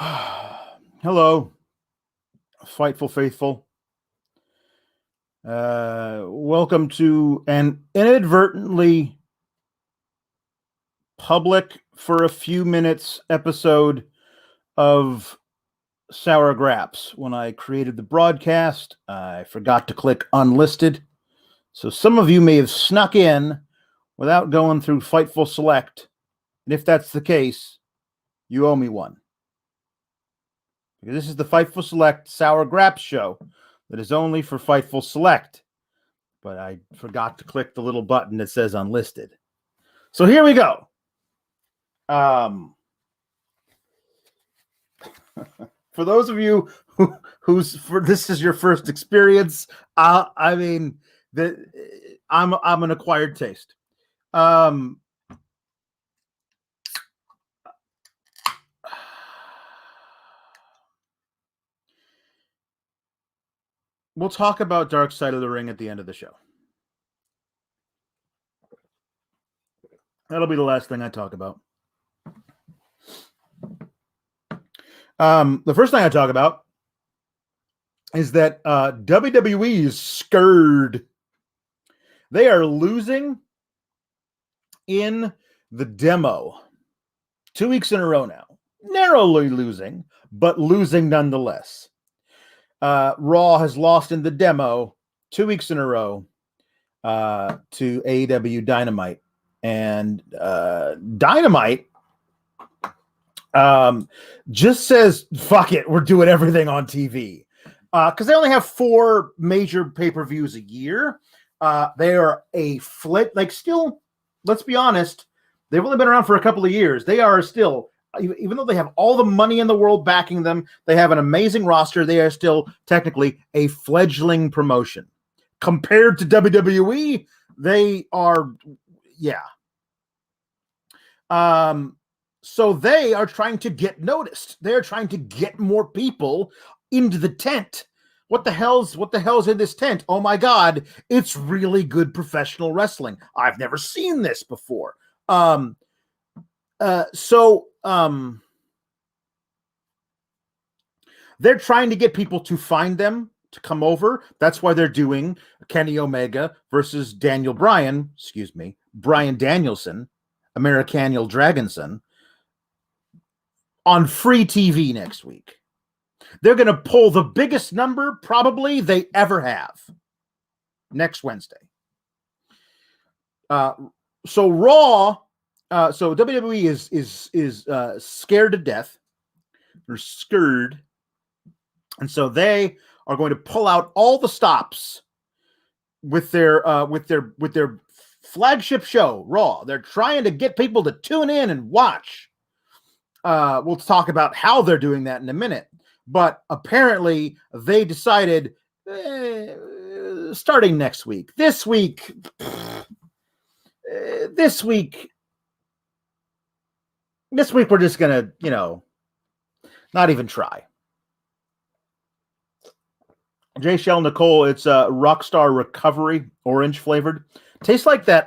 Hello, Fightful Faithful. Welcome to an inadvertently public for a few minutes episode of Sour Graps. When I created the broadcast, I forgot to click unlisted. So some of you may have snuck in without going through Fightful Select. And if that's the case, you owe me one. Because this is the Fightful Select Sour Graps show that is only for Fightful Select. But I forgot to click the little button that says unlisted. So here we go. For those of you who's this is your first experience, I mean, I'm an acquired taste. We'll talk about Dark Side of the Ring at the end of the show. That'll be the last thing I talk about. The first thing I talk about is that WWE is scared. They are losing in the demo 2 weeks in a row now. Narrowly losing, but losing nonetheless. Raw has lost in the demo 2 weeks in a row to AEW Dynamite. And Dynamite just says, fuck it, we're doing everything on TV. Because they only have 4 major pay-per-views a year. They are a still, let's be honest, they've only been around for a couple of years. They are still, even though they have all the money in the world backing them, they have an amazing roster, they are still technically a fledgling promotion. Compared to WWE, they are, yeah. So they are trying to get noticed. They're trying to get more people into the tent. What the hell's in this tent? Oh my God, it's really good professional wrestling. I've never seen this before. They're trying to get people to find them, to come over. That's why they're doing Kenny Omega versus Brian Danielson, Americaniel Dragonson, on free TV next week. They're going to pull the biggest number probably they ever have next Wednesday. So Raw, so WWE is scared to death. They're scared. And so they are going to pull out all the stops with their flagship show, Raw. They're trying to get people to tune in and watch. We'll talk about how they're doing that in a minute. But apparently they decided starting next week, this week, we're just going to, not even try. J. Shell Nicole, it's a Rockstar Recovery, orange flavored. Tastes like that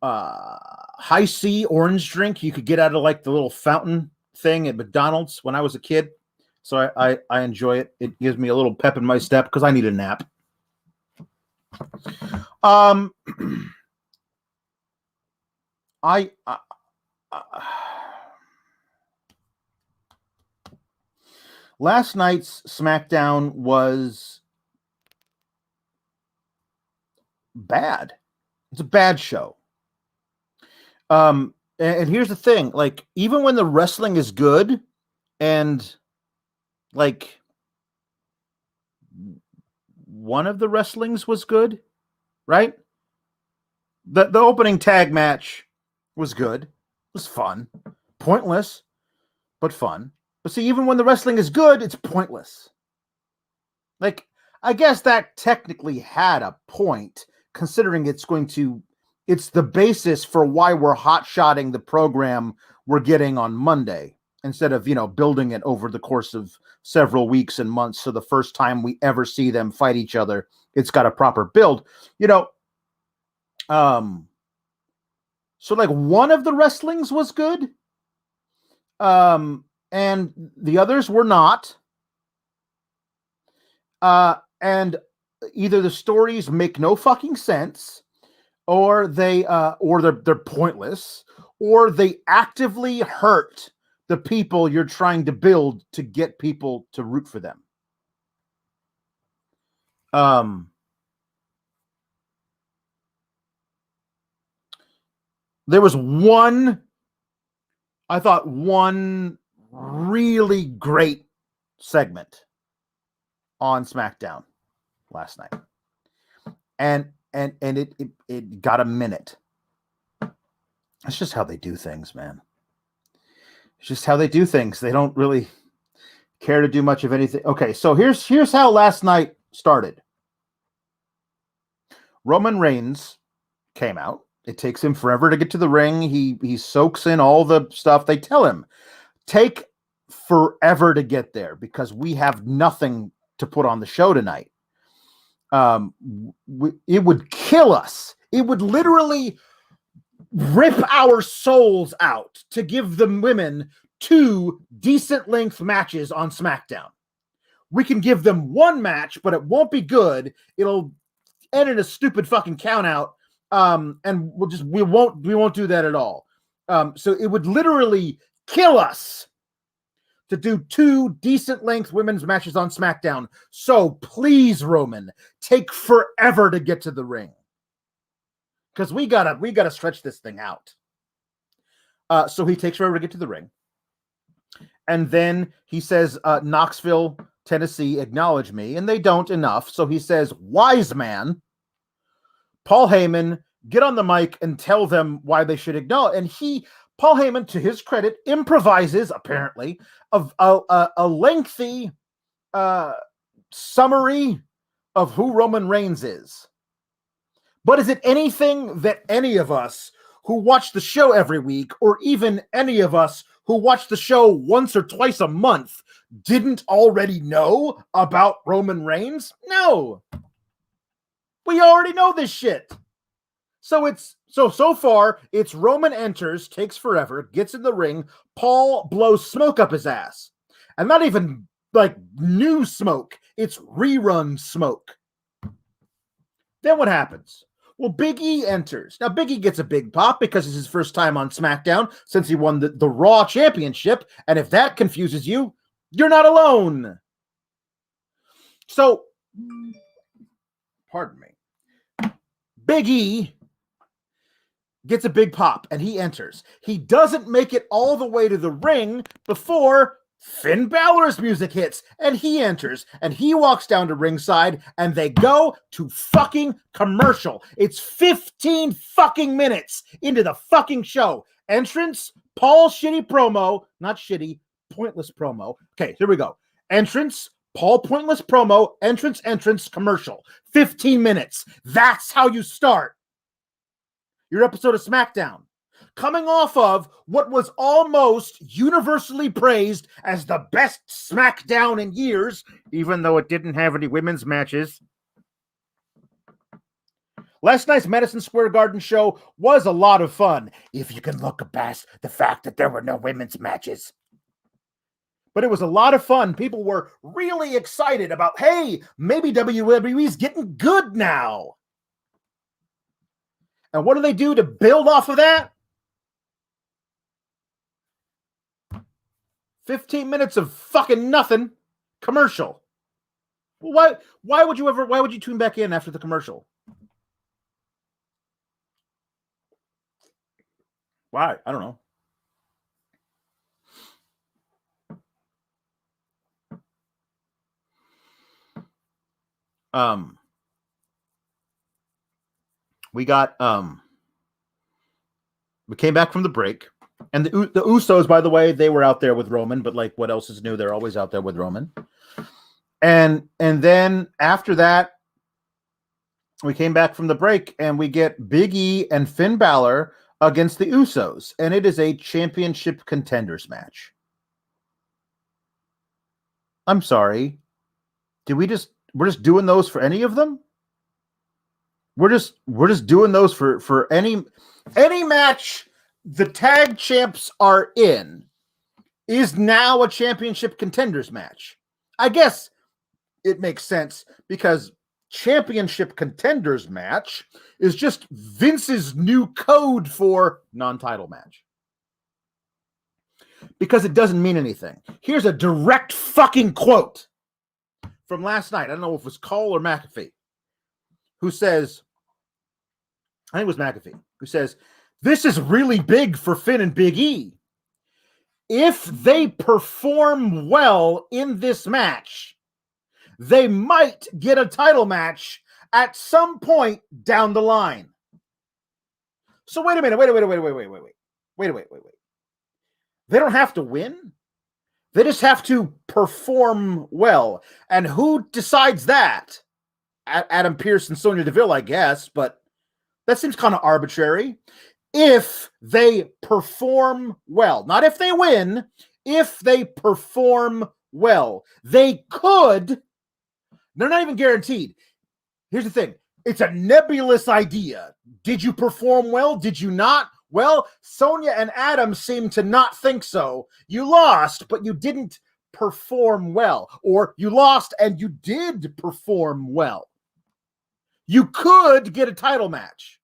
high C orange drink you could get out of like the little fountain thing at McDonald's when I was a kid. So I enjoy it. It gives me a little pep in my step because I need a nap. Last night's SmackDown was bad. It's a bad show. And here's the thing, like, even when the wrestling is good and like one of the wrestlings was good, right? The opening tag match was good. It was fun. Pointless, but fun. But see, even when the wrestling is good, it's pointless. Like, I guess that technically had a point, considering it's the basis for why we're hot-shotting the program we're getting on Monday, instead of, building it over the course of several weeks and months. So the first time we ever see them fight each other, it's got a proper build. So like one of the wrestlings was good. And the others were not. And either the stories make no fucking sense, or they're pointless, or they actively hurt the people you're trying to build to get people to root for them. There was one really great segment on SmackDown last night, and it got a minute. That's just how they do things, man. It's just how they do things. They don't really care to do much of anything. Okay, so here's how last night started. Roman Reigns came out. It takes him forever to get to the ring. He soaks in all the stuff. They tell him, take forever to get there because we have nothing to put on the show tonight. It would kill us. It would literally rip our souls out to give the women 2 decent length matches on SmackDown. We can give them 1 match, but it won't be good. It'll end in a stupid fucking countout. And we won't do that at all. So it would literally kill us to do 2 decent length women's matches on SmackDown. So please, Roman, take forever to get to the ring. Because we gotta stretch this thing out. So he takes forever to get to the ring. And then he says, Knoxville, Tennessee, acknowledge me. And they don't enough. So he says, wise man, Paul Heyman, get on the mic and tell them why they should acknowledge. And Paul Heyman, to his credit, improvises, apparently, of a lengthy summary of who Roman Reigns is. But is it anything that any of us who watch the show every week, or even any of us who watch the show once or twice a month, didn't already know about Roman Reigns? No. We already know this shit. So far, it's Roman enters, takes forever, gets in the ring, Paul blows smoke up his ass. And not even like new smoke, it's rerun smoke. Then what happens? Well, Big E enters. Now, Big E gets a big pop because it's his first time on SmackDown since he won the Raw Championship. And if that confuses you, you're not alone. So, pardon me. Big E gets a big pop and he enters. He doesn't make it all the way to the ring before Finn Balor's music hits and he enters and he walks down to ringside and they go to fucking commercial. It's 15 fucking minutes into the fucking show. Entrance, Paul shitty promo, not shitty, pointless promo. Okay, here we go. Entrance, Paul pointless promo, entrance, commercial. 15 minutes. That's how you start your episode of SmackDown. Coming off of what was almost universally praised as the best SmackDown in years, even though it didn't have any women's matches. Last night's Madison Square Garden show was a lot of fun, if you can look past the fact that there were no women's matches. But it was a lot of fun. People were really excited about, hey, maybe WWE's getting good now. And what do they do to build off of that? 15 minutes of fucking nothing commercial. Why would you tune back in after the commercial? Why? I don't know. We came back from the break. And the Usos, by the way, they were out there with Roman, but like, what else is new? They're always out there with Roman. And then after that, we came back from the break and we get Big E and Finn Balor against the Usos. And it is a championship contenders match. I'm sorry. We're just doing those for any of them? We're just doing those for any match the tag champs are in. is now a championship contenders match. I guess it makes sense because championship contenders match is just Vince's new code for non-title match. Because it doesn't mean anything. Here's a direct fucking quote from last night. I don't know if it was Cole or McAfee, who says, I think it was McAfee, who says, this is really big for Finn and Big E. If they perform well in this match, they might get a title match at some point down the line. So wait a minute, wait. They don't have to win. They just have to perform well. And who decides that? Adam Pearce and Sonya Deville, I guess, but that seems kind of arbitrary. If they perform well, not if they win, if they perform well, they could. They're not even guaranteed. Here's the thing. It's a nebulous idea. Did you perform well? Did you not? Well, Sonya and Adam seem to not think so. You lost, but you didn't perform well. Or you lost and you did perform well. You could get a title match.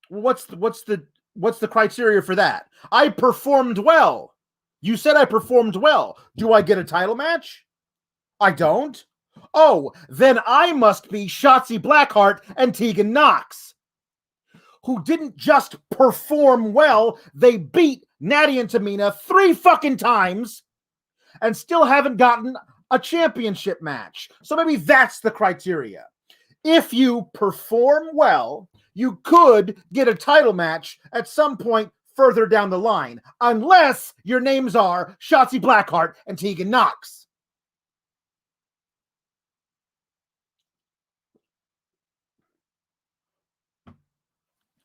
What's the criteria for that? I performed well. You said I performed well. Do I get a title match? I don't. Oh, then I must be Shotzi Blackheart and Tegan Nox, who didn't just perform well, they beat Natty and Tamina 3 fucking times and still haven't gotten a championship match. So maybe that's the criteria. If you perform well, you could get a title match at some point further down the line, unless your names are Shotzi Blackheart and Tegan Nox.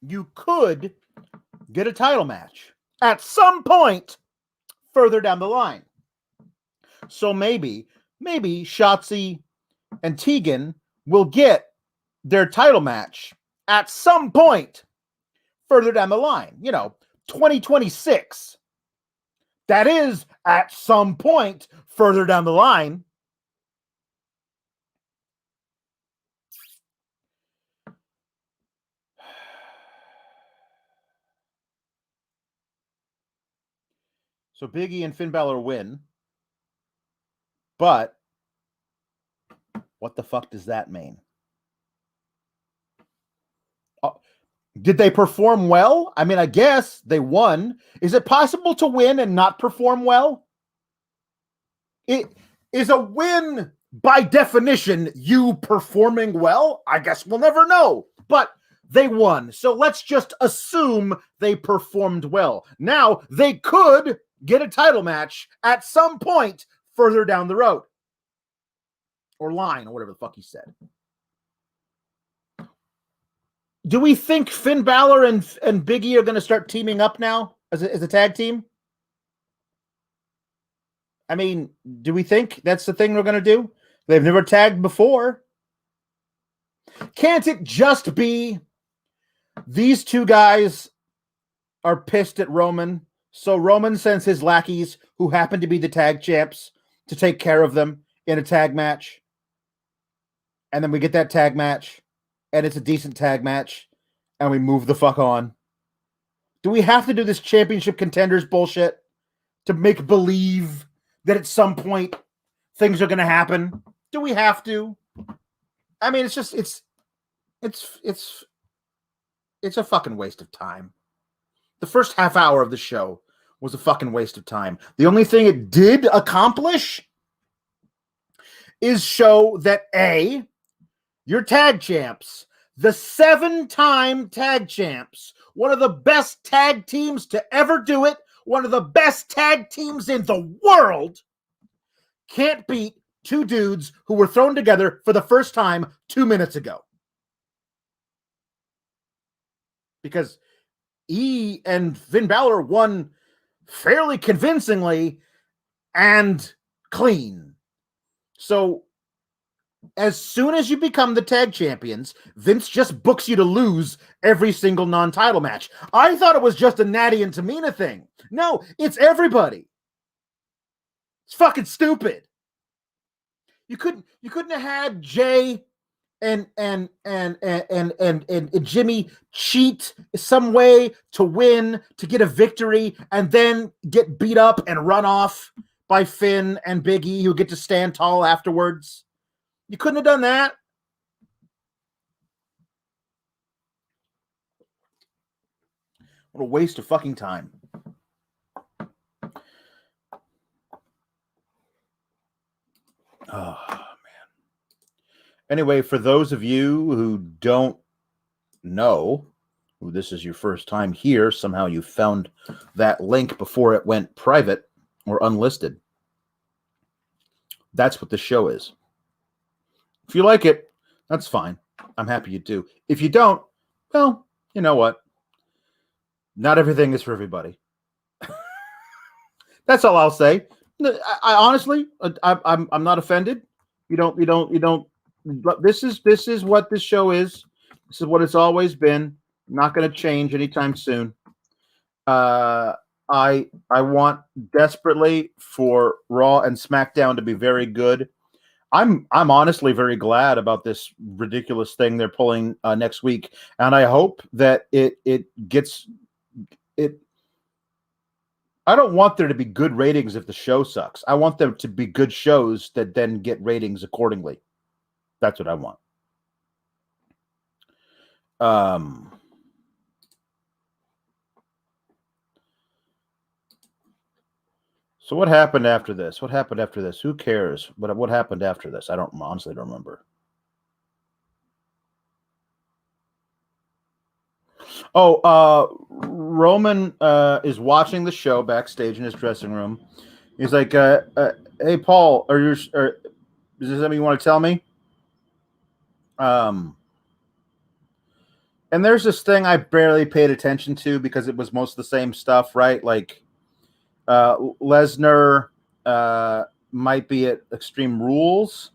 You could get a title match at some point further down the line. So maybe Shotzi and Tegan will get their title match at some point further down the line. 2026. That is at some point further down the line. So Big E and Finn Balor win. But what the fuck does that mean? Did they perform well? I mean, I guess they won. Is it possible to win and not perform well? It is a win by definition you performing well? I guess we'll never know. But they won. So let's just assume they performed well. Now, they could get a title match at some point further down the road. Or line, or whatever the fuck he said. Do we think Finn Balor and Big E are going to start teaming up now as a tag team? I mean, do we think that's the thing we're going to do? They've never tagged before. Can't it just be these two guys are pissed at Roman, so Roman sends his lackeys, who happen to be the tag champs, to take care of them in a tag match? And then we get that tag match, and it's a decent tag match, and we move the fuck on. Do we have to do this championship contenders bullshit to make believe that at some point things are going to happen? Do we have to? I mean, it's just, it's a fucking waste of time. The first half hour of the show was a fucking waste of time. The only thing it did accomplish is show that A, your tag champs, the 7-time tag champs, one of the best tag teams to ever do it, one of the best tag teams in the world, can't beat two dudes who were thrown together for the first time 2 minutes ago. Because E and Finn Balor won fairly convincingly and clean. So as soon as you become the tag champions, Vince just books you to lose every single non-title match. I thought it was just a Natty and Tamina thing. No, it's everybody. It's fucking stupid. You couldn't have had Jay and Jimmy cheat some way to win, to get a victory, and then get beat up and run off by Finn and Big E, who get to stand tall afterwards. You couldn't have done that. What a waste of fucking time. Oh, man. Anyway, for those of you who don't know, who this is your first time here, somehow you found that link before it went private or unlisted. That's what the show is. If you like it, that's fine. I'm happy you do. If you don't, well, you know what? Not everything is for everybody. That's all I'll say. I honestly, I'm not offended. You don't. This is what this show is. This is what it's always been. Not going to change anytime soon. I want desperately for Raw and SmackDown to be very good. I'm honestly very glad about this ridiculous thing they're pulling next week, and I hope that it gets it. I don't want there to be good ratings if the show sucks. I want them to be good shows that then get ratings accordingly. That's what I want. So what happened after this? What happened after this? Who cares? But what happened after this? I honestly don't remember. Roman is watching the show backstage in his dressing room. He's like, "Hey, Paul, is there something you want to tell me?" And there's this thing I barely paid attention to because it was most of the same stuff, right? Like, Lesnar might be at Extreme Rules.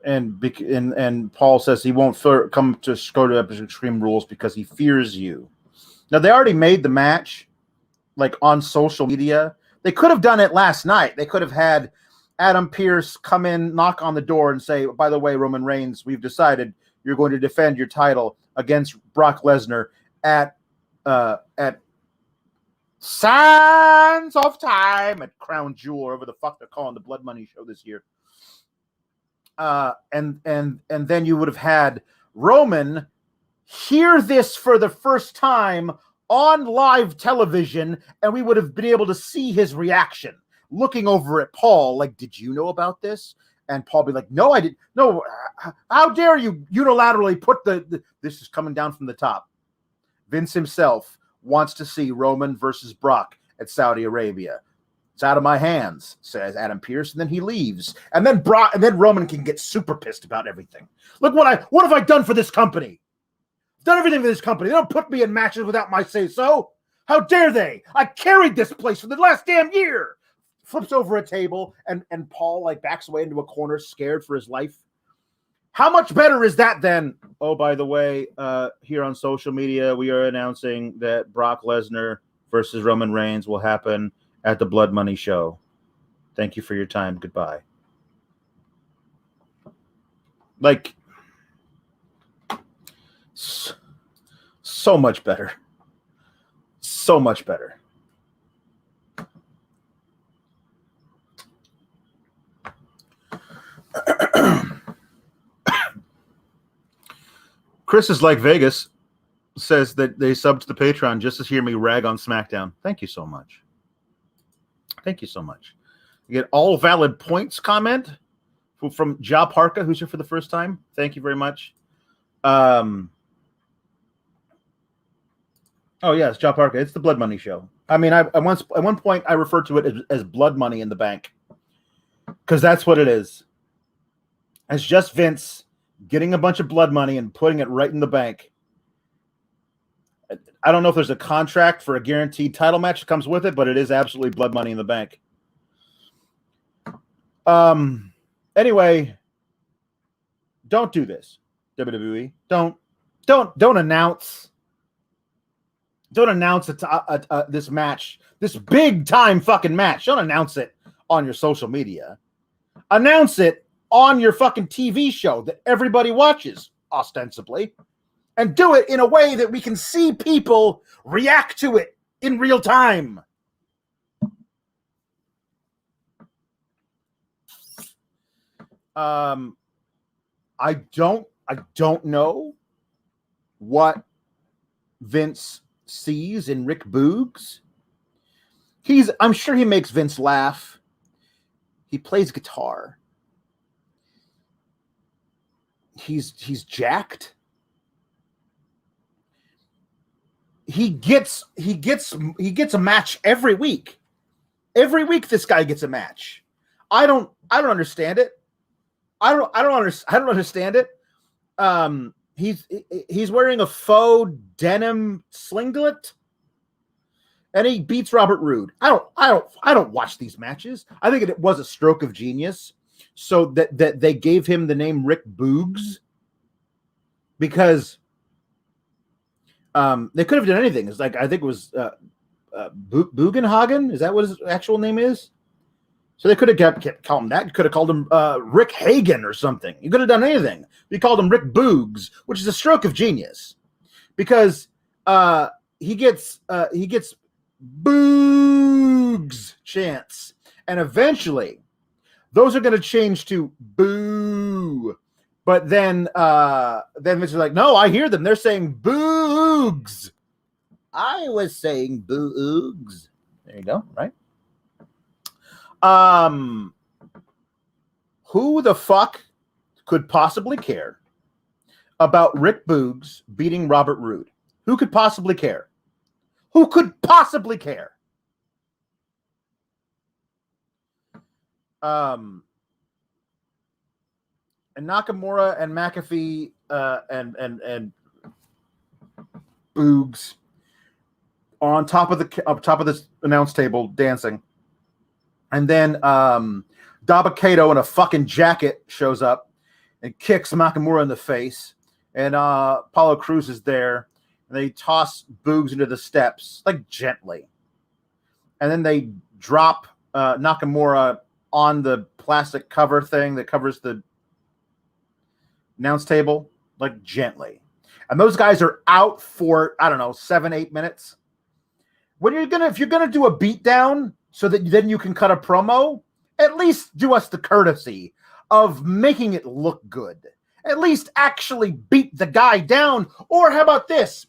And Paul says he won't come to go to Extreme Rules because he fears you. Now, they already made the match, like, on social media. They could have done it last night. They could have had Adam Pearce come in, knock on the door, and say, "By the way, Roman Reigns, we've decided you're going to defend your title against Brock Lesnar at Sands of Time at Crown Jewel," or whatever the fuck they're calling the Blood Money show this year. And then you would have had Roman hear this for the first time on live television, and we would have been able to see his reaction, looking over at Paul like, "Did you know about this?" And Paul be like, "No, I didn't. No, how dare you unilaterally put this is coming down from the top." Vince himself wants to see Roman versus Brock at Saudi Arabia. "It's out of my hands," says Adam Pearce, and then he leaves. And then Roman can get super pissed about everything. "Look what have I done for this company? I've done everything for this company. They don't put me in matches without my say-so. How dare they? I carried this place for the last damn year." Flips over a table, and Paul like backs away into a corner, scared for his life. How much better is that than, "Oh, by the way, here on social media, we are announcing that Brock Lesnar versus Roman Reigns will happen at the Blood Money show. Thank you for your time. Goodbye." Like, so much better. So much better. Chris is like Vegas, says that they subbed to the Patreon just to hear me rag on SmackDown. Thank you so much. Thank you so much. You get all valid points comment from Ja Parka, who's here for the first time. Thank you very much. Oh, yes, Ja Parka. It's the Blood Money show. I mean, at one point I referred to it as Blood Money in the Bank, because that's what it is. It's just Vince getting a bunch of blood money and putting it right in the bank. I don't know if there's a contract for a guaranteed title match that comes with it, but it is absolutely Blood Money in the Bank. Anyway, don't do this, WWE. Don't announce Don't announce this match, this big time fucking match. Don't announce it on your social media. Announce it on your fucking TV show that everybody watches, ostensibly, and do it in a way that we can see people react to it in real time. I don't know what Vince sees in Rick Boogs. I'm sure he makes Vince laugh. He plays guitar. He's jacked. He gets a match every week. Every week this guy gets a match. I don't understand it. I don't understand it. He's wearing a faux denim singlet, and he beats Robert Roode. I don't watch these matches. I think it was a stroke of genius, so that they gave him the name Rick Boogs, because they could have done anything. It's like, I think it was Bugenhagen. Is that what his actual name is? So they could have kept calling him that. You could have called him Rick Hagen or something. You could have done anything. We called him Rick Boogs, which is a stroke of genius, because he gets Boogs chants, and eventually those are going to change to Boo. But then Vince is like, no, I hear them. They're saying Boogs. I was saying Boogs. There you go, right? Who the fuck could possibly care about Rick Boogs beating Robert Roode? Who could possibly care? Who could possibly care? And Nakamura and McAfee and Boogs are on top of this announce table dancing. And then Dabba-Kato in a fucking jacket shows up and kicks Nakamura in the face. And Apollo Crews is there. And they toss Boogs into the steps, like gently. And then they drop Nakamura on the plastic cover thing that covers the announce table, like gently. And those guys are out for, 7-8 minutes. If you're gonna do a beatdown so that then you can cut a promo, at least do us the courtesy of making it look good. At least actually beat the guy down. Or how about this?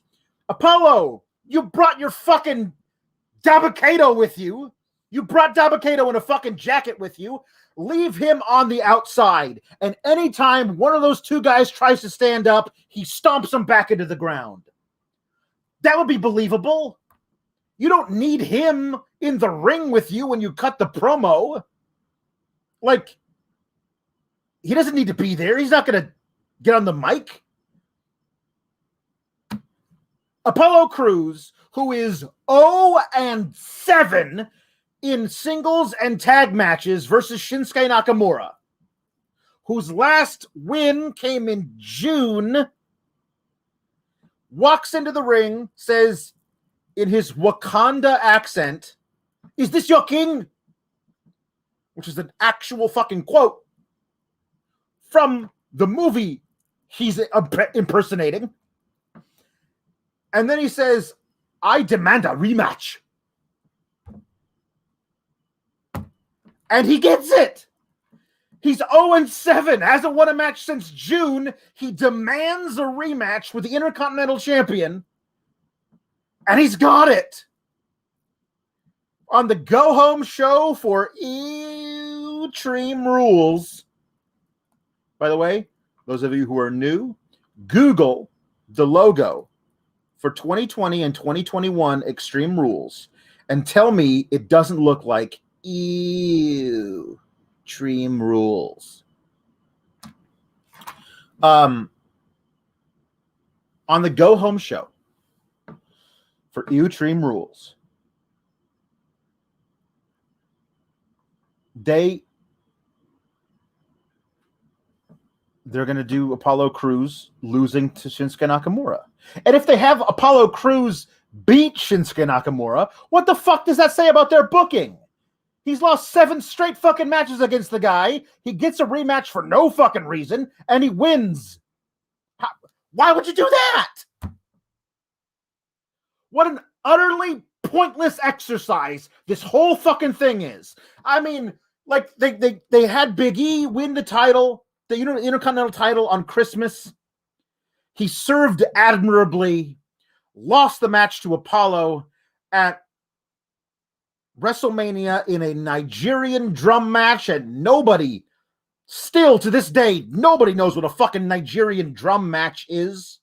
Apollo, you brought your fucking Dabba-Kato with you. You brought Dabba-Kato in a fucking jacket with you. Leave him on the outside. And anytime one of those two guys tries to stand up, he stomps him back into the ground. That would be believable. You don't need him in the ring with you when you cut the promo. Like, he doesn't need to be there. He's not going to get on the mic. Apollo Crews, who is 0-7 in singles and tag matches versus Shinsuke Nakamura, whose last win came in June, walks into the ring, says in his Wakanda accent, "Is this your king?" Which is an actual fucking quote from the movie he's impersonating. And then he says, "I demand a rematch." And he gets it. He's 0-7, hasn't won a match since June. He demands a rematch with the Intercontinental Champion. And he's got it. On the go-home show for Extreme Rules. By the way, those of you who are new, Google the logo for 2020 and 2021 Extreme Rules and tell me it doesn't look like Extreme Rules. On the go-home show for Extreme Rules, they're going to do Apollo Crews losing to Shinsuke Nakamura. And if they have Apollo Crews beat Shinsuke Nakamura. What the fuck does that say about their booking? He's lost 7 straight fucking matches against the guy. He gets a rematch for no fucking reason, and he wins. Why would you do that? What an utterly pointless exercise this whole fucking thing is. I mean, like, they had Big E win the title, the Intercontinental title on Christmas. He served admirably, lost the match to Apollo at WrestleMania in a Nigerian drum match, and nobody, still to this day, nobody knows what a fucking Nigerian drum match is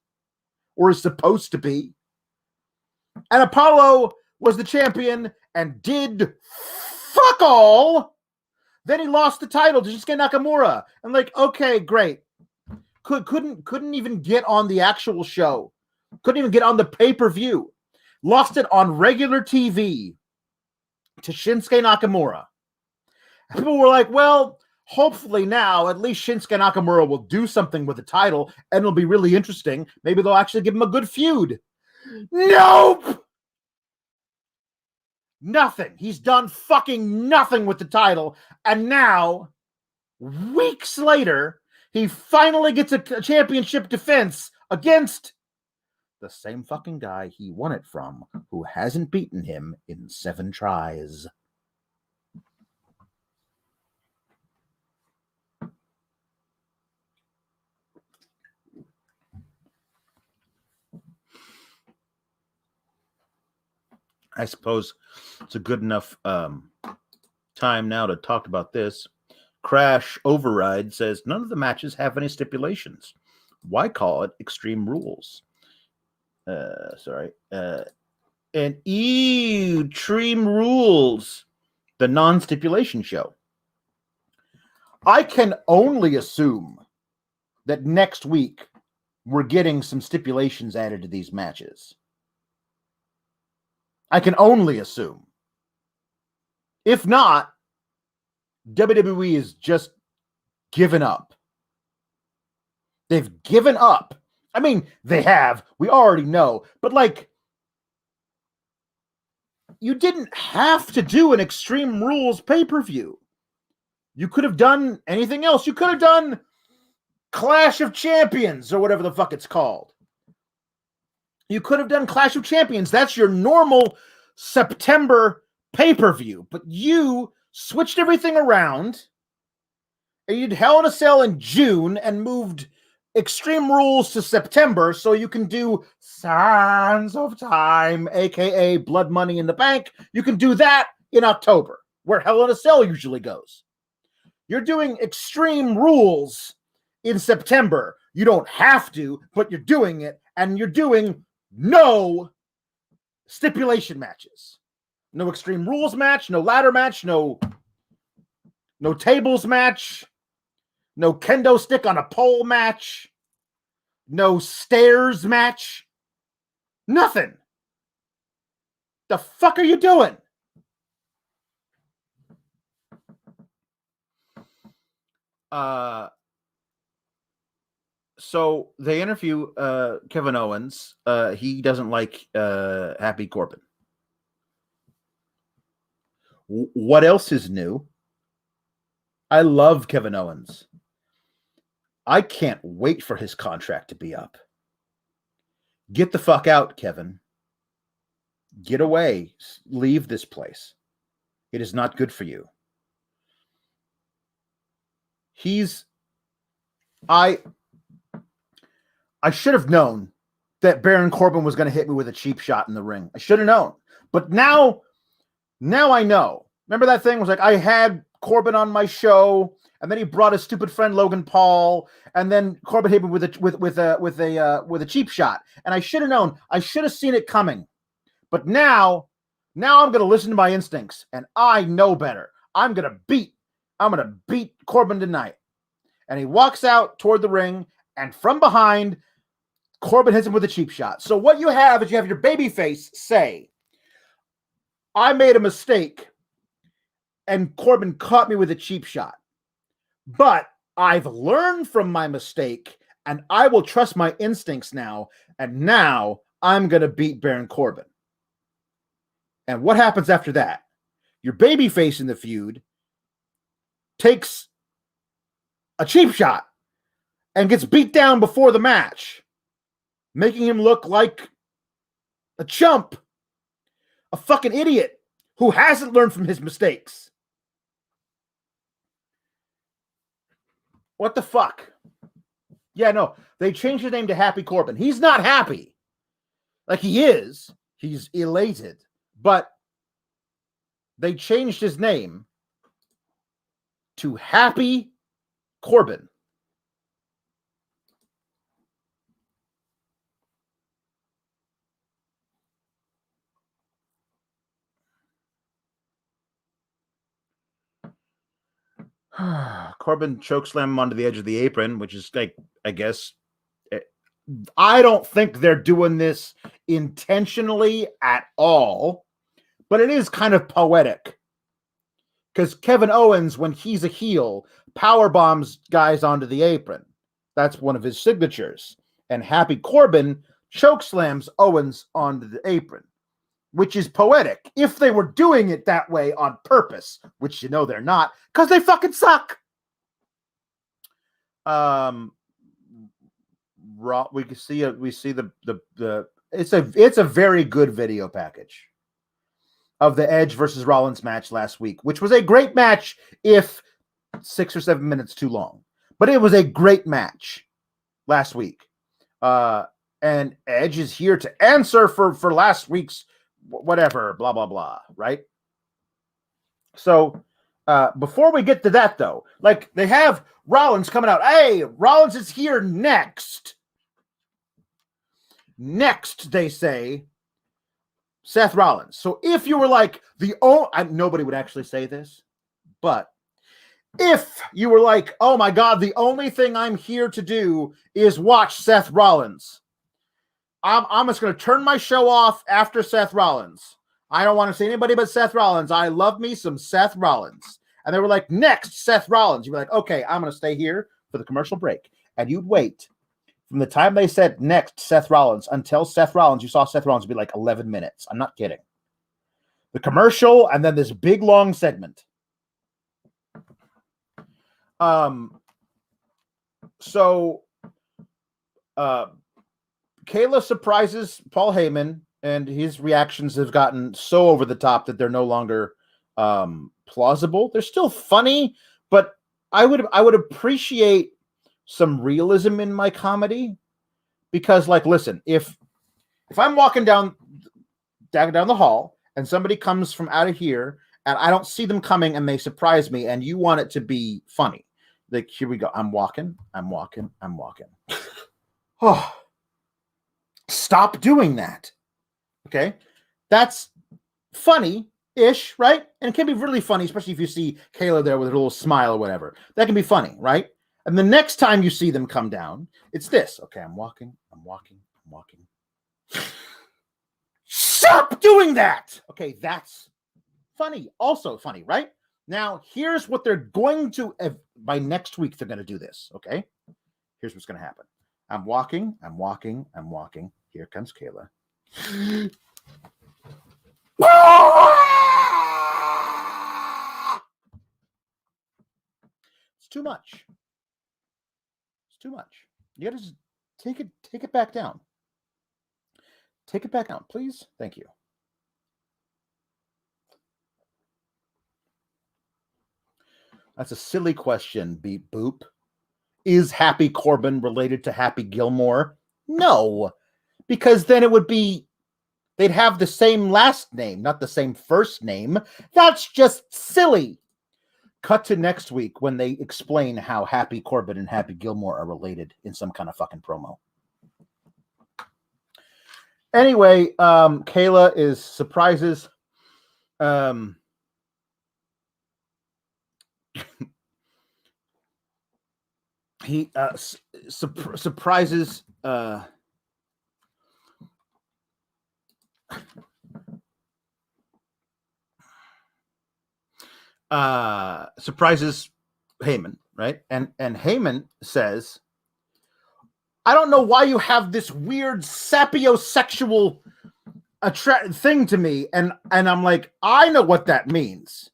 or is supposed to be. And Apollo was the champion and did fuck all. Then he lost the title to Shinsuke Nakamura. And like, okay, great. Couldn't even get on the actual show. Couldn't even get on the pay-per-view. Lost it on regular TV to Shinsuke Nakamura. And people were like, well, hopefully now at least Shinsuke Nakamura will do something with the title and it'll be really interesting. Maybe they'll actually give him a good feud. Nope! Nothing. He's done fucking nothing with the title. And now, weeks later, he finally gets a championship defense against the same fucking guy he won it from, who hasn't beaten him in 7 tries. I suppose it's a good enough time now to talk about this. Crash Override says, none of the matches have any stipulations. Why call it Extreme Rules? And Extreme Rules, the non-stipulation show. I can only assume that next week we're getting some stipulations added to these matches. I can only assume. If not, WWE is just given up. They've given up. I mean, they have. We already know. But, like, you didn't have to do an Extreme Rules pay-per-view. You could have done anything else. You could have done Clash of Champions or whatever the fuck it's called. You could have done Clash of Champions. That's your normal September pay-per-view. But you switched everything around. And you did Hell in a Cell in June and moved Extreme Rules to September so you can do Sands of Time, a.k.a. Blood Money in the Bank. You can do that in October, where Hell in a Cell usually goes. You're doing Extreme Rules in September. You don't have to, but you're doing it, and you're doing no stipulation matches. No Extreme Rules match, no ladder match, no tables match, no kendo stick on a pole match, no stairs match, nothing. The fuck are you doing? So they interview Kevin Owens. He doesn't like Happy Corbin. What else is new? I love Kevin Owens. I can't wait for his contract to be up. Get the fuck out, Kevin. Get away. Leave this place. It is not good for you. I should have known that Baron Corbin was going to hit me with a cheap shot in the ring. I should have known. But now I know. Remember that thing was like, I had Corbin on my show, and then he brought his stupid friend Logan Paul, and then Corbin hit me with a cheap shot. And I should have known. I should have seen it coming. But now I'm going to listen to my instincts, and I know better. I'm going to beat Corbin tonight. And he walks out toward the ring, and from behind, Corbin hits him with a cheap shot. So what you have is you have your babyface say, I made a mistake, and Corbin caught me with a cheap shot. But I've learned from my mistake, and I will trust my instincts now, and now I'm going to beat Baron Corbin. And what happens after that? Your babyface in the feud takes a cheap shot and gets beat down before the match, making him look like a chump, a fucking idiot who hasn't learned from his mistakes. What the fuck? Yeah, no, they changed his name to Happy Corbin. He's not happy. Like he is. He's elated. But they changed his name to Happy Corbin. Corbin chokeslam him onto the edge of the apron, which is like, I guess, I don't think they're doing this intentionally at all, but it is kind of poetic. Because Kevin Owens, when he's a heel, power bombs guys onto the apron. That's one of his signatures. And Happy Corbin chokeslams Owens onto the apron, which is poetic. If they were doing it that way on purpose, which you know they're not, because they fucking suck. We can see it's a very good video package of the Edge versus Rollins match last week, which was a great match, if 6 or 7 minutes too long. But it was a great match last week. And Edge is here to answer for last week's whatever, blah, blah, blah, right? So before we get to that, though, like they have Rollins coming out. Hey, Rollins is here next. Next, they say, Seth Rollins. So if you were like nobody would actually say this, but if you were like, oh my God, the only thing I'm here to do is watch Seth Rollins, I'm just going to turn my show off after Seth Rollins. I don't want to see anybody but Seth Rollins. I love me some Seth Rollins. And they were like, next, Seth Rollins. You'd be like, okay, I'm going to stay here for the commercial break. And you'd wait from the time they said next, Seth Rollins, until Seth Rollins, you saw Seth Rollins, would be like 11 minutes. I'm not kidding. The commercial and then this big, long segment. Kayla surprises Paul Heyman, and his reactions have gotten so over the top that they're no longer plausible. They're still funny, but I would appreciate some realism in my comedy, because, like, listen, if I'm walking down the hall and somebody comes from out of here and I don't see them coming and they surprise me and you want it to be funny, like, here we go. I'm walking. Oh, stop doing that. Okay. That's funny-ish, right? And it can be really funny, especially if you see Kayla there with her little smile or whatever. That can be funny, right? And the next time you see them come down, it's this. Okay, I'm walking. Stop doing that! Okay, that's funny. Also funny, right? Now, here's what they're going to, by next week, they're going to do this, okay? Here's what's going to happen. I'm walking. Here comes Kayla. It's too much. You got to just take it back down. Take it back down, please. Thank you. That's a silly question, Beep Boop. Is Happy Corbin related to Happy Gilmore? No, because then it would be, they'd have the same last name, not the same first name. That's just silly. Cut to next week when they explain how Happy Corbin and Happy Gilmore are related in some kind of fucking promo. Anyway, Kayla is surprises. He surprises surprises Heyman, right? And Heyman says, I don't know why you have this weird sapiosexual thing to me, and I'm like, I know what that means.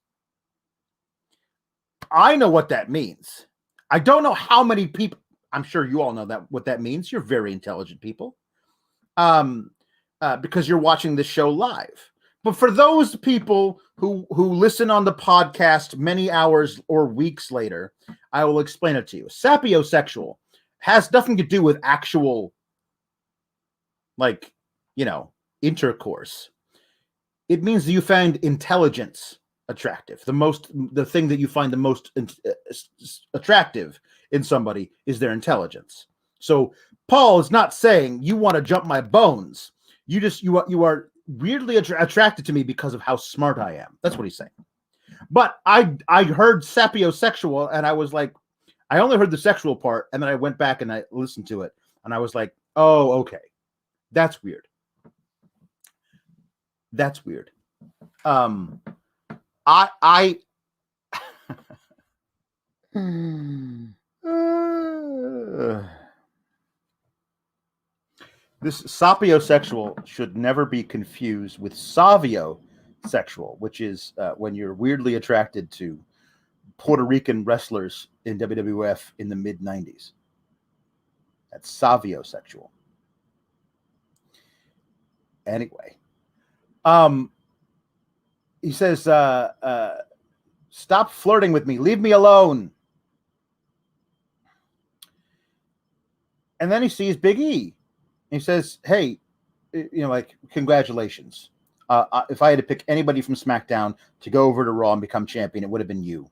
I know what that means. I don't know how many people. I'm sure you all know what that means. You're very intelligent people, because you're watching this show live. But for those people who listen on the podcast many hours or weeks later, I will explain it to you. Sapiosexual has nothing to do with actual, like, intercourse. It means that you find intelligence attractive. The thing that you find the most attractive in somebody is their intelligence. So Paul is not saying you want to jump my bones. You are weirdly attracted to me because of how smart I am. That's what he's saying. But I heard sapiosexual, and I was like, I only heard the sexual part, and then I went back and I listened to it, and I was like, oh, okay, that's weird. That's weird. This sapiosexual should never be confused with saviosexual, which is when you're weirdly attracted to Puerto Rican wrestlers in WWF in the mid-90s. That's saviosexual. Anyway, he says, stop flirting with me. Leave me alone. And then he sees Big E. He says, hey, like, congratulations. If I had to pick anybody from SmackDown to go over to Raw and become champion, it would have been you.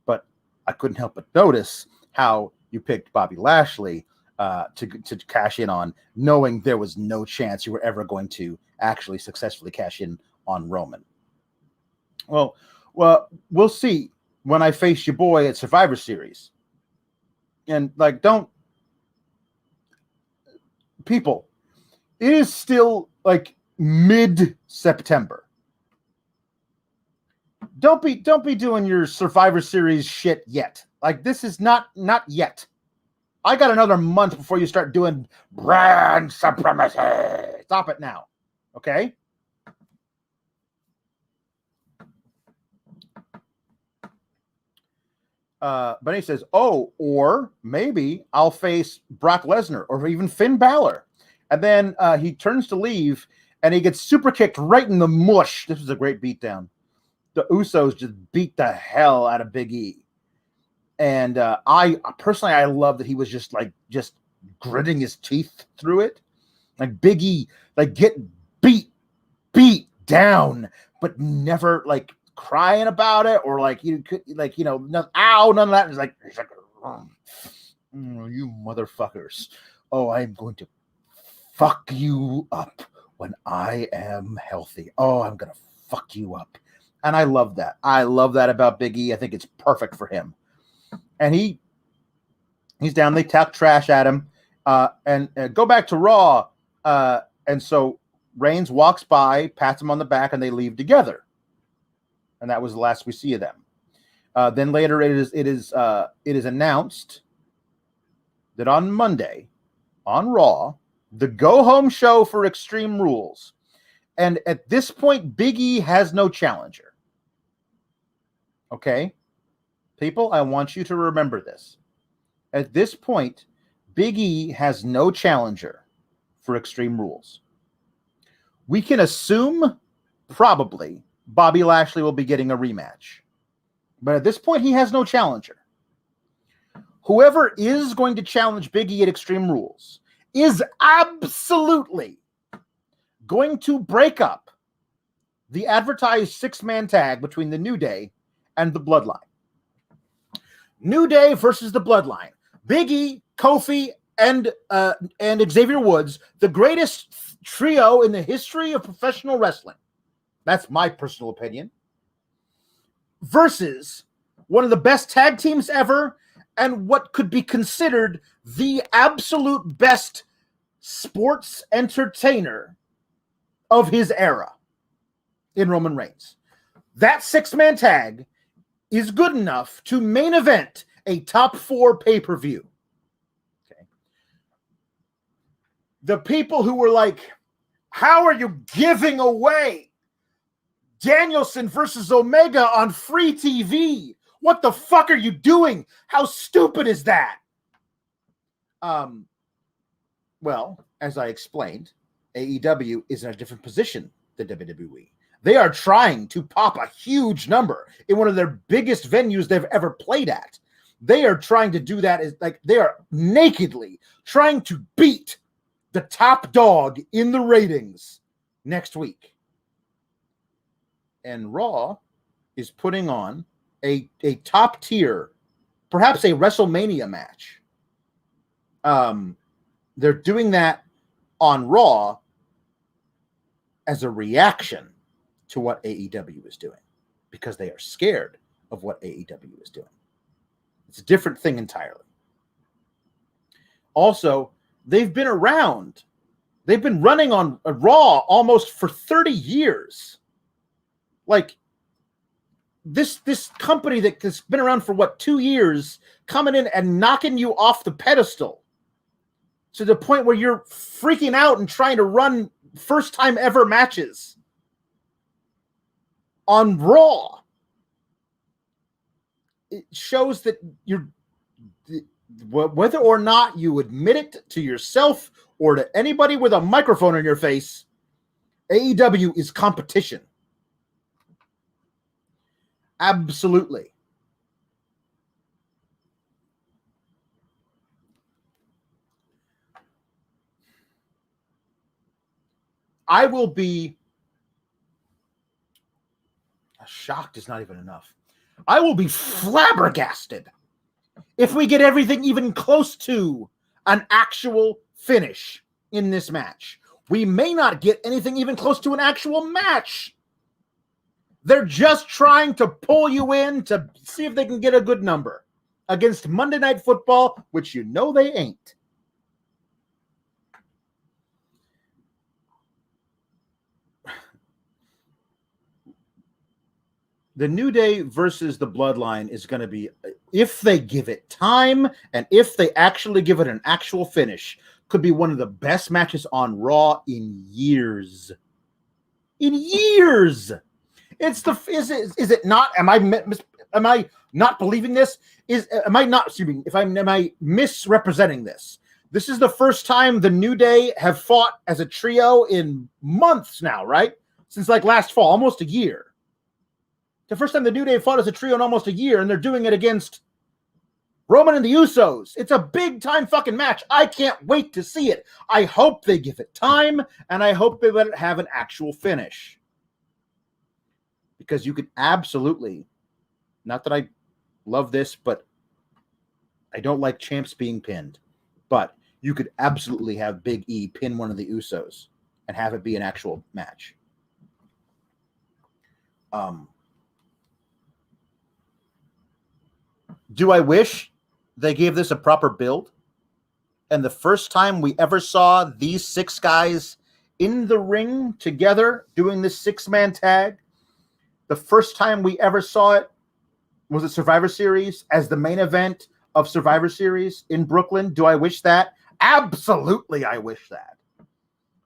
But I couldn't help but notice how you picked Bobby Lashley to cash in on, knowing there was no chance you were ever going to actually successfully cash in on Roman. Well, we'll see when I face your boy at Survivor Series. And, like, people, it is still like mid-September. Don't be doing your Survivor Series shit yet. Like, this is not yet. I got another month before you start doing brand supremacy. Stop it now. Okay? But he says, oh, or maybe I'll face Brock Lesnar or even Finn Balor. And then he turns to leave, and he gets super kicked right in the mush. This was a great beatdown. The Usos just beat the hell out of Big E. And I love that he was just gritting his teeth through it. Like, Big E, like, get beat down, but never, like, crying about it, or like, you could, like, none of that. He's like, you motherfuckers. Oh, I'm going to fuck you up when I am healthy. Oh, I'm going to fuck you up. And I love that. I love that about Big E. I think it's perfect for him. And he's down. They talk trash at him, and go back to Raw. And so Reigns walks by, pats him on the back, and they leave together. And that was the last we see of them. Then later, it is announced that on Monday, on Raw, the go-home show for Extreme Rules. And at this point, Big E has no challenger. Okay? People, I want you to remember this. At this point, Big E has no challenger for Extreme Rules. We can assume, probably, Bobby Lashley will be getting a rematch. But at this point, he has no challenger. Whoever is going to challenge Big E at Extreme Rules is absolutely going to break up the advertised six-man tag between the New Day and the Bloodline. New Day versus the Bloodline. Big E, Kofi, and Xavier Woods, the greatest trio in the history of professional wrestling. That's my personal opinion. Versus one of the best tag teams ever, and what could be considered the absolute best sports entertainer of his era in Roman Reigns. That six-man tag is good enough to main event a top 4 pay-per-view. Okay. The people who were like, How are you giving away Danielson versus Omega on free TV? What the fuck are you doing? How stupid is that? Well, as I explained, AEW is in a different position than WWE. They are trying to pop a huge number in one of their biggest venues they've ever played at. They are trying to do that as like they are nakedly trying to beat the top dog in the ratings next week. And Raw is putting on a top tier, perhaps a WrestleMania match. They're doing that on Raw as a reaction to what AEW is doing because they are scared of what AEW is doing. It's a different thing entirely. Also, they've been around. They've been running on Raw almost for 30 years. Like, this company that's been around for, 2 years, coming in and knocking you off the pedestal to the point where you're freaking out and trying to run first-time ever matches on Raw. It shows that you're, whether or not you admit it to yourself or to anybody with a microphone in your face, AEW is competition. Absolutely. I will be shocked is not even enough. I will be flabbergasted if we get everything even close to an actual finish in this match. We may not get anything even close to an actual match. They're just trying to pull you in to see if they can get a good number against Monday Night Football, which you know they ain't. The New Day versus the Bloodline is going to be, if they give it time and if they actually give it an actual finish, could be one of the best matches on Raw in years. In years. Is it not? Am I not believing this? Am I misrepresenting this? This is the first time the New Day have fought as a trio in months now, right? Since like last fall, almost a year. The first time the New Day fought as a trio in almost a year, and they're doing it against Roman and the Usos. It's a big time fucking match. I can't wait to see it. I hope they give it time, and I hope they let it have an actual finish. Because you could absolutely, not that I love this, but I don't like champs being pinned, but you could absolutely have Big E pin one of the Usos and have it be an actual match. Do I wish they gave this a proper build? And the first time we ever saw these 6 guys in the ring together doing this 6-man tag, the first time we ever saw it was at Survivor Series as the main event of Survivor Series in Brooklyn. Do I wish that? Absolutely, I wish that.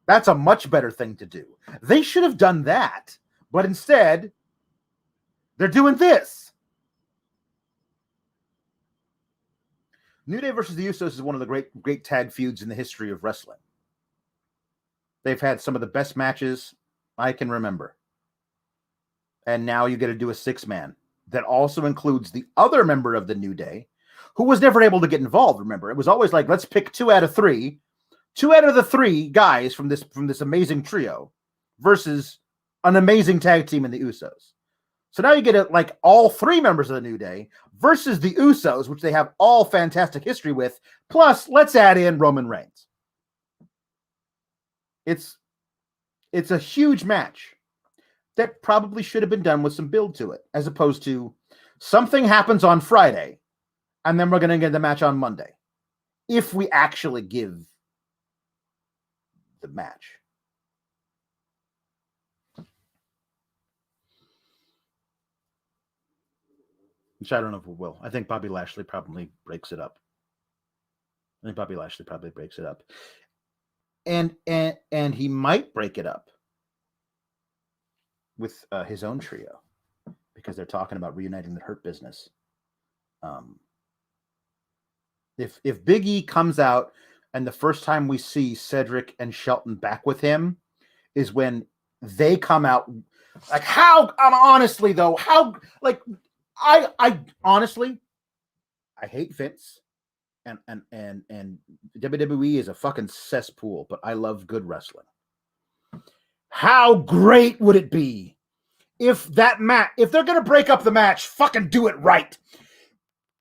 That's a much better thing to do. They should have done that, but instead, they're doing this. New Day versus the Usos is one of the great tag feuds in the history of wrestling. They've had some of the best matches I can remember. And now you get to do a 6-man that also includes the other member of the New Day who was never able to get involved, remember. It was always like, let's pick 2 out of 3. 2 out of the 3 guys from this amazing trio versus an amazing tag team in the Usos. So now you get like all 3 members of the New Day versus the Usos, which they have all fantastic history with. Plus, let's add in Roman Reigns. It's a huge match that probably should have been done with some build to it, as opposed to something happens on Friday, and then we're going to get the match on Monday. If we actually give the match. Which I don't know if we will. I think Bobby Lashley probably breaks it up. And And he might break it up with his own trio because they're talking about reuniting the Hurt Business. If Big E comes out and the first time we see Cedric and Shelton back with him is when they come out, like how honestly though, how like I honestly I hate Vince and WWE is a fucking cesspool, but I love good wrestling. How great would it be if that match, if they're gonna break up the match, fucking do it right.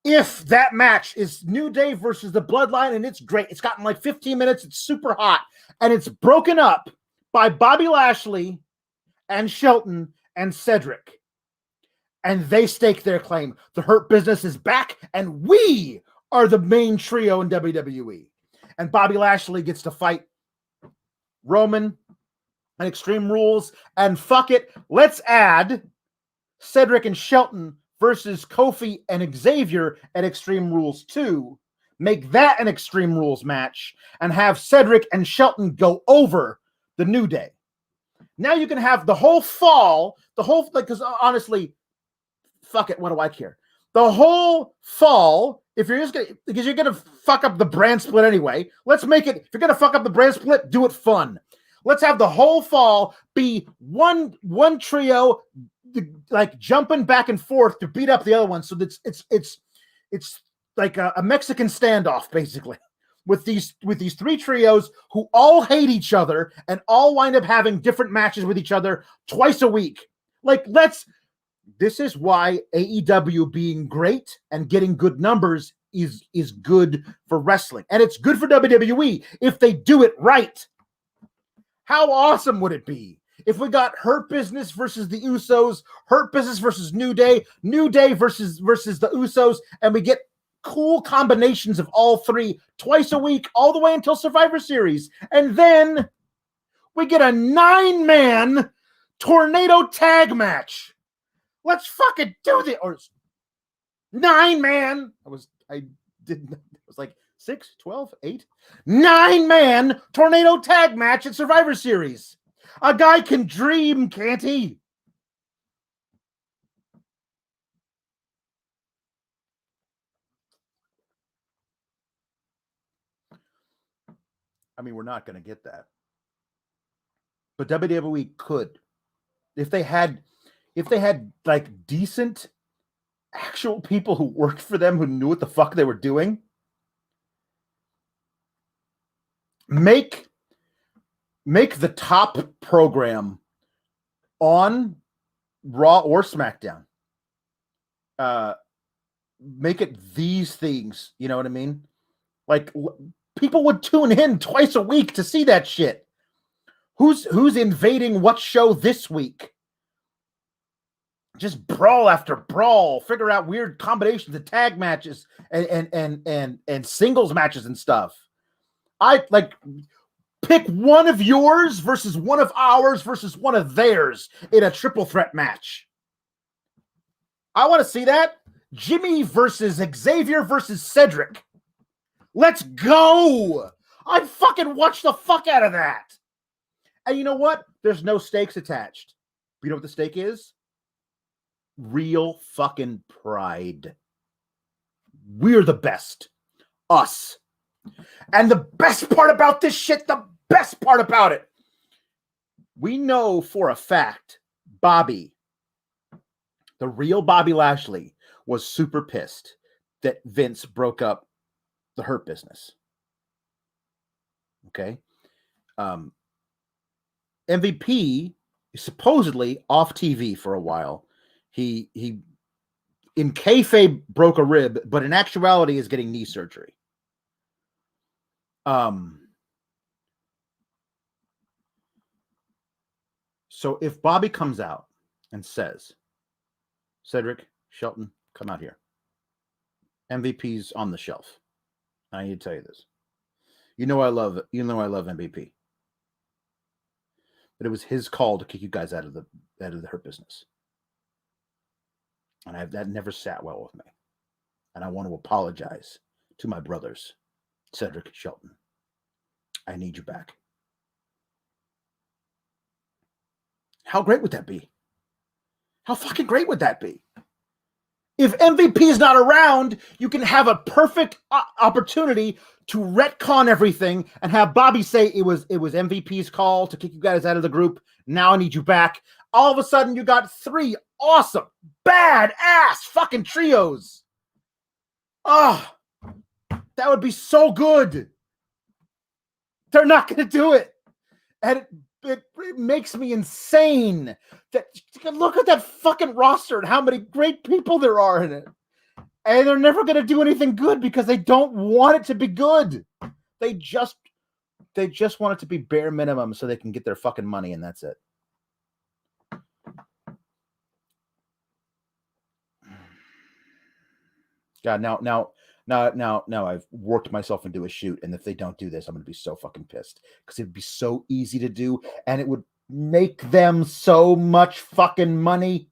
If that match is New Day versus the Bloodline and it's great, it's gotten like 15 minutes, it's super hot, and it's broken up by Bobby Lashley and Shelton and Cedric, and they stake their claim. The Hurt Business is back, and we are the main trio in WWE. And Bobby Lashley gets to fight Roman and Extreme Rules, and fuck it, let's add Cedric and Shelton versus Kofi and Xavier at Extreme Rules 2. Make that an Extreme Rules match and have Cedric and Shelton go over the New Day. Now you can have the whole fall, because honestly, fuck it, what do I care? The whole fall, if you're just gonna, because you're gonna fuck up the brand split anyway, let's make it, if you're gonna fuck up the brand split, do it fun. Let's have the whole fall be one trio, like jumping back and forth to beat up the other one. So that's it's like a Mexican standoff, basically, with these three trios who all hate each other and all wind up having different matches with each other twice a week. Like, this is why AEW being great and getting good numbers is good for wrestling. And it's good for WWE if they do it right. How awesome would it be if we got Hurt Business versus the Usos, Hurt Business versus New Day versus the Usos, and we get cool combinations of all three twice a week, all the way until Survivor Series. And then we get a 9-man tornado tag match. Let's fucking do this. Or 9-man. I was like 6, 12, 8. 9-man tornado tag match at Survivor Series. A guy can dream, can't he? I mean, we're not going to get that. But WWE could. If they had like decent actual people who worked for them who knew what the fuck they were doing, make the top program on Raw or SmackDown. Make it these things, you know what I mean? Like, people would tune in twice a week to see that shit. Who's invading what show this week? Just brawl after brawl, figure out weird combinations of tag matches and singles matches and stuff. I like pick one of yours versus one of ours versus one of theirs in a triple threat match. I want to see that. Jimmy versus Xavier versus Cedric. Let's go. I'd fucking watch the fuck out of that. And you know what? There's no stakes attached. You know what the stake is? Real fucking pride. We're the best. Us. And the best part about this shit, the best part about it, we know for a fact Bobby, the real Bobby Lashley, was super pissed that Vince broke up the Hurt Business. Okay? MVP is supposedly off TV for a while. He in kayfabe broke a rib, but in actuality is getting knee surgery. So if Bobby comes out and says, Cedric, Shelton, come out here. MVP's on the shelf. I need to tell you this. You know I love MVP. But it was his call to kick you guys out of the Hurt Business. And that never sat well with me. And I want to apologize to my brothers, Cedric and Shelton. I need you back. How great would that be? How fucking great would that be? If MVP is not around, you can have a perfect opportunity to retcon everything and have Bobby say it was MVP's call to kick you guys out of the group. Now I need you back. All of a sudden, you got 3 awesome, badass fucking trios. Oh, that would be so good. They're not going to do it. And it makes me insane that look at that fucking roster and how many great people there are in it. And they're never going to do anything good because they don't want it to be good. They just want it to be bare minimum so they can get their fucking money, and that's it. God, now I've worked myself into a shoot, and if they don't do this, I'm going to be so fucking pissed because it'd be so easy to do, and it would make them so much fucking money.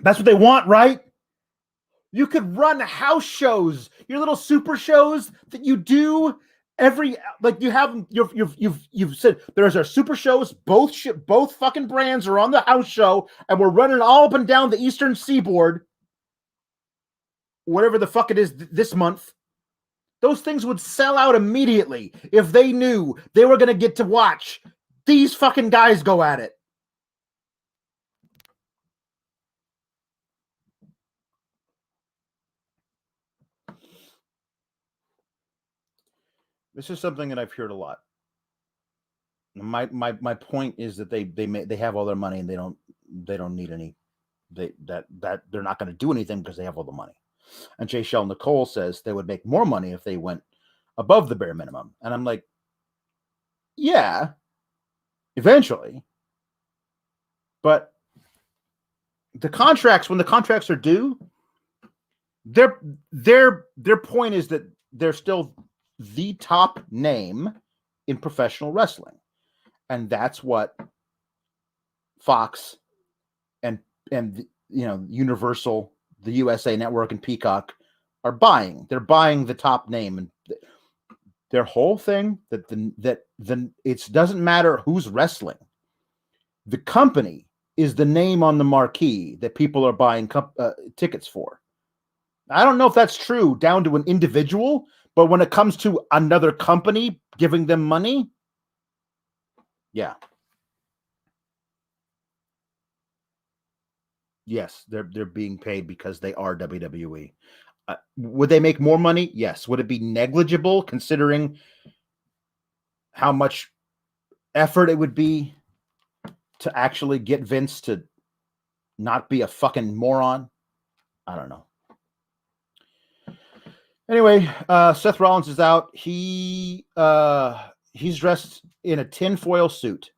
That's what they want, right? You could run house shows, your little super shows that you do you have you've said there's our super shows. Both fucking brands are on the house show, and we're running all up and down the Eastern Seaboard. Whatever the fuck it is this month, those things would sell out immediately if they knew they were going to get to watch these fucking guys go at it. This is something that I've heard a lot. My point is that they have all their money and they don't need any. That they're not going to do anything because they have all the money. And J. Shell Nicole says they would make more money if they went above the bare minimum. And I'm like, yeah, eventually. But the contracts, when the contracts are due, their point is that they're still the top name in professional wrestling. And that's what Fox and Universal, the USA Network, and Peacock are buying. They're buying the top name, and their whole thing that it doesn't matter who's wrestling. The company is the name on the marquee that people are buying tickets for. I don't know if that's true down to an individual, but when it comes to another company giving them money, yeah. Yes, they're being paid because they are WWE. Would they make more money? Yes. Would it be negligible considering how much effort it would be to actually get Vince to not be a fucking moron? I don't know. Anyway, Seth Rollins is out. He's dressed in a tinfoil suit.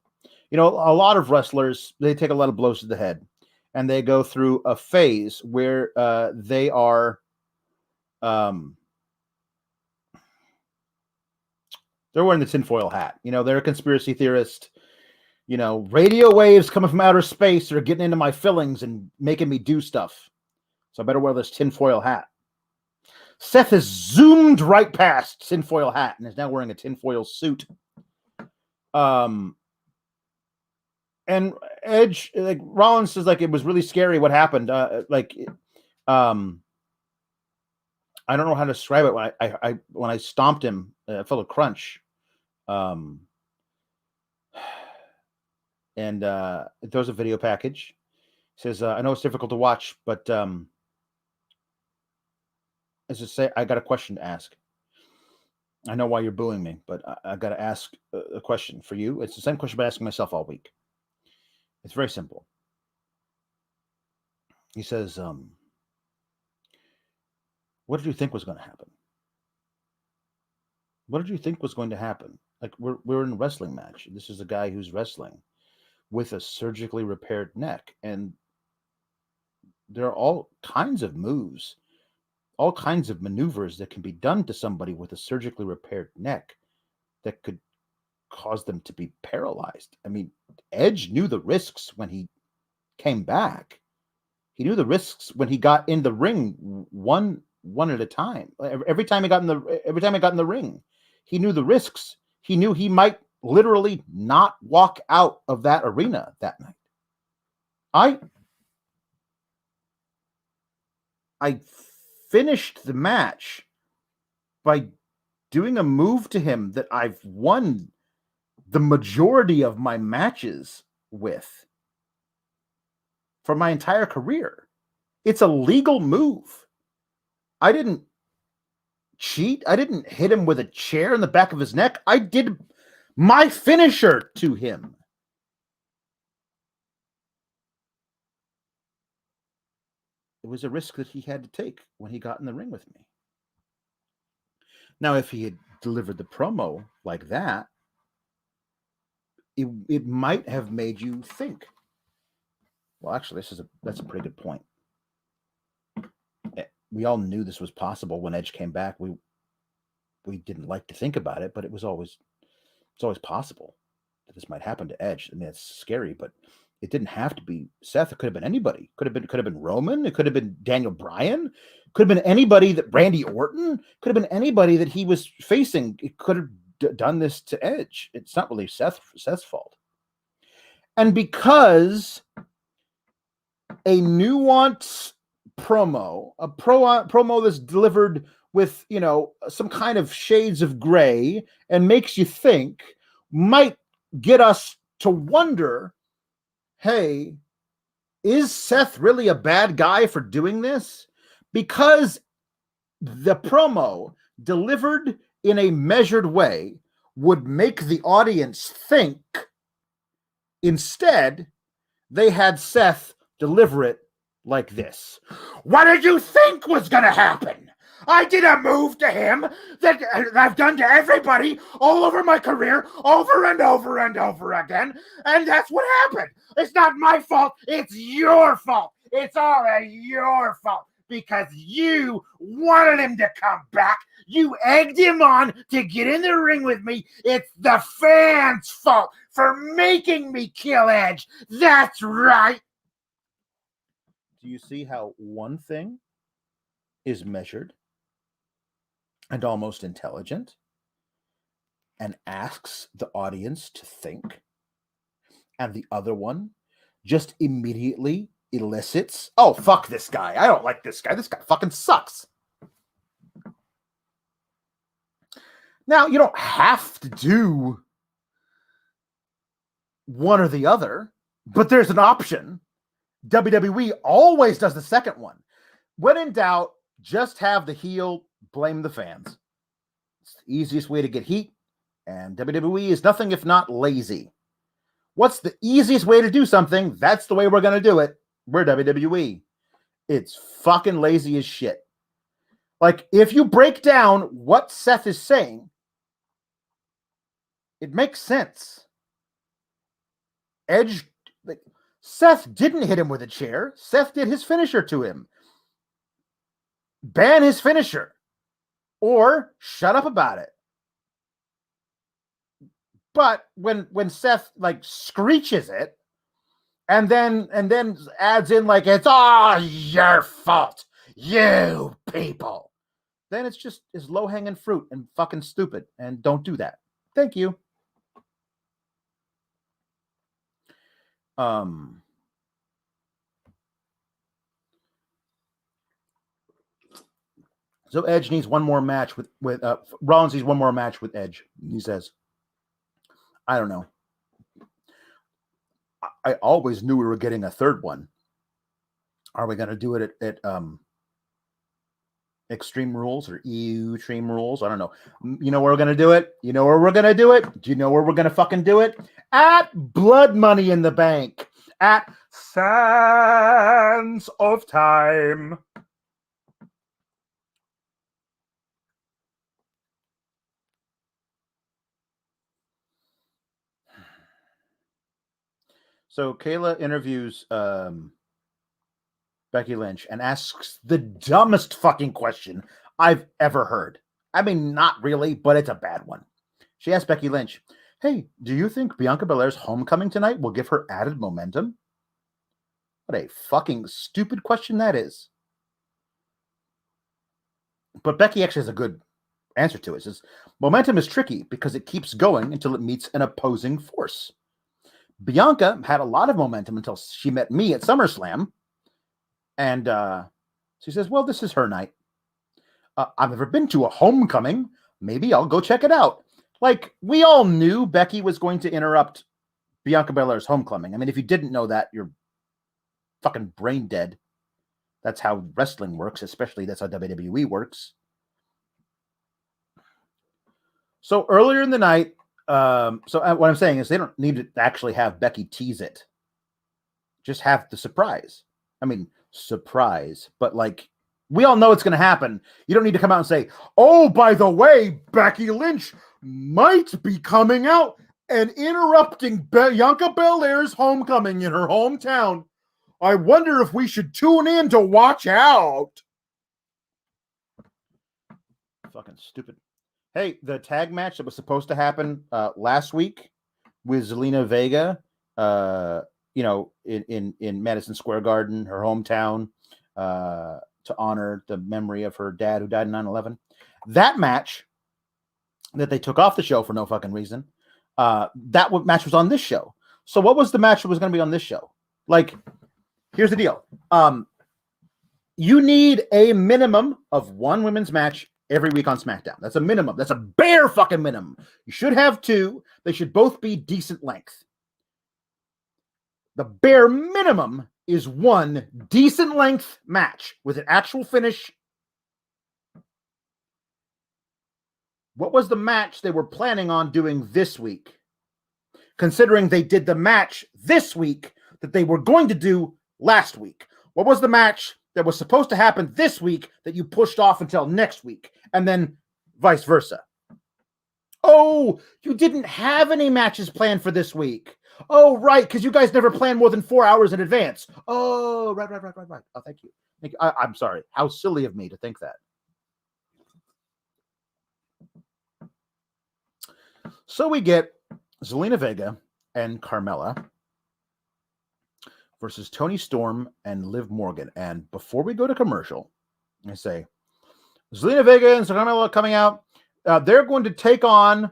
A lot of wrestlers, they take a lot of blows to the head. And they go through a phase where they are, they're wearing the tinfoil hat. They're a conspiracy theorist. Radio waves coming from outer space are getting into my fillings and making me do stuff. So I better wear this tinfoil hat. Seth has zoomed right past tinfoil hat and is now wearing a tinfoil suit. And Edge, Rollins says, it was really scary what happened. I don't know how to describe it. When I stomped him, I felt a crunch. And it throws a video package. It says, I know it's difficult to watch, but as I say, I got a question to ask. I know why you're booing me, but I got to ask a question for you. It's the same question I've been asking myself all week. It's very simple. He says, what did you think was going to happen? What did you think was going to happen? We're in a wrestling match. This is a guy who's wrestling with a surgically repaired neck. And there are all kinds of moves, all kinds of maneuvers that can be done to somebody with a surgically repaired neck that could cause them to be paralyzed. I mean, Edge knew the risks when he came back. He knew the risks when he got in the ring one at a time. Every time he got in the ring, he knew the risks. He knew he might literally not walk out of that arena that night. I finished the match by doing a move to him that I've won the majority of my matches with for my entire career. It's a legal move. I didn't cheat. I didn't hit him with a chair in the back of his neck. I did my finisher to him. It was a risk that he had to take when he got in the ring with me. Now, if he had delivered the promo like that, it might have made you think. Well, actually, that's a pretty good point. We all knew this was possible when Edge came back. We didn't like to think about it, but it's always possible that this might happen to Edge. I mean, it's scary, but it didn't have to be Seth. It could have been anybody. Could have been Roman. It could have been Daniel Bryan. Could have been anybody that Randy Orton. Could have been anybody that he was facing. It could have done this to Edge. It's not really Seth's fault. And because a nuanced promo, a promo that's delivered with, some kind of shades of gray and makes you think, might get us to wonder, hey, is Seth really a bad guy for doing this? Because the promo delivered in a measured way would make the audience think. Instead, they had Seth deliver it like this. What did you think was going to happen? I did a move to him that I've done to everybody all over my career, over and over and over again, and that's what happened. It's not my fault. It's your fault. It's all your fault because you wanted him to come back. You egged him on to get in the ring with me. It's the fans' fault for making me kill Edge. That's right. Do you see how one thing is measured and almost intelligent and asks the audience to think, and the other one just immediately elicits, oh, fuck this guy. I don't like this guy. This guy fucking sucks. Now, you don't have to do one or the other, but there's an option. WWE always does the second one. When in doubt, just have the heel blame the fans. It's the easiest way to get heat, and WWE is nothing if not lazy. What's the easiest way to do something? That's the way we're going to do it. We're WWE. It's fucking lazy as shit. Like, if you break down what Seth is saying, it makes sense. Seth didn't hit him with a chair. Seth did his finisher to him. Ban his finisher. Or shut up about it. But when Seth screeches it and then adds in it's all your fault, you people, then it's low-hanging fruit and fucking stupid, and don't do that. Thank you. So Edge needs one more match with Rollins needs one more match with Edge. He says, I don't know. I always knew we were getting a third one. Are we going to do it at Extreme Rules or Extreme Rules? I don't know. You know where we're going to do it? You know where we're going to do it? Do you know where we're going to fucking do it? At Blood Money in the Bank. At Sands of Time. So Kayla interviews Becky Lynch and asks the dumbest fucking question I've ever heard. I mean, not really, but it's a bad one. She asked Becky Lynch, hey, do you think Bianca Belair's homecoming tonight will give her added momentum? What a fucking stupid question that is. But Becky actually has a good answer to it. It says, momentum is tricky because it keeps going until it meets an opposing force. Bianca had a lot of momentum until she met me at SummerSlam. And she says, well, this is her night. I've never been to a homecoming. Maybe I'll go check it out. Like, we all knew Becky was going to interrupt Bianca Belair's homecoming. I mean, if you didn't know that, you're fucking brain dead. That's how wrestling works, especially that's how WWE works. So earlier in the night, what I'm saying is they don't need to actually have Becky tease it. Just have the surprise. I mean, surprise, but like, we all know it's going to happen. You don't need to come out and say, oh, by the way, Becky Lynch might be coming out and interrupting Bianca Belair's homecoming in her hometown. I wonder if we should tune in to watch out. Fucking stupid. Hey, the tag match that was supposed to happen last week with Zelina Vega, in Madison Square Garden, her hometown, to honor the memory of her dad who died in 9/11. That match that they took off the show for no fucking reason, that match was on this show. So what was the match that was going to be on this show? Like, here's the deal. You need a minimum of one women's match every week on SmackDown. That's a minimum. That's a bare fucking minimum. You should have two. They should both be decent length. The bare minimum is one decent length match with an actual finish. What was the match they were planning on doing this week? Considering they did the match this week that they were going to do last week. What was the match that was supposed to happen this week that you pushed off until next week? And then vice versa. Oh, you didn't have any matches planned for this week. Oh, right, because you guys never plan more than 4 hours in advance. Oh, right. Oh, thank you. I'm sorry. How silly of me to think that. So we get Zelina Vega and Carmella versus Toni Storm and Liv Morgan. And before we go to commercial, I say, Zelina Vega and Carmella coming out. They're going to take on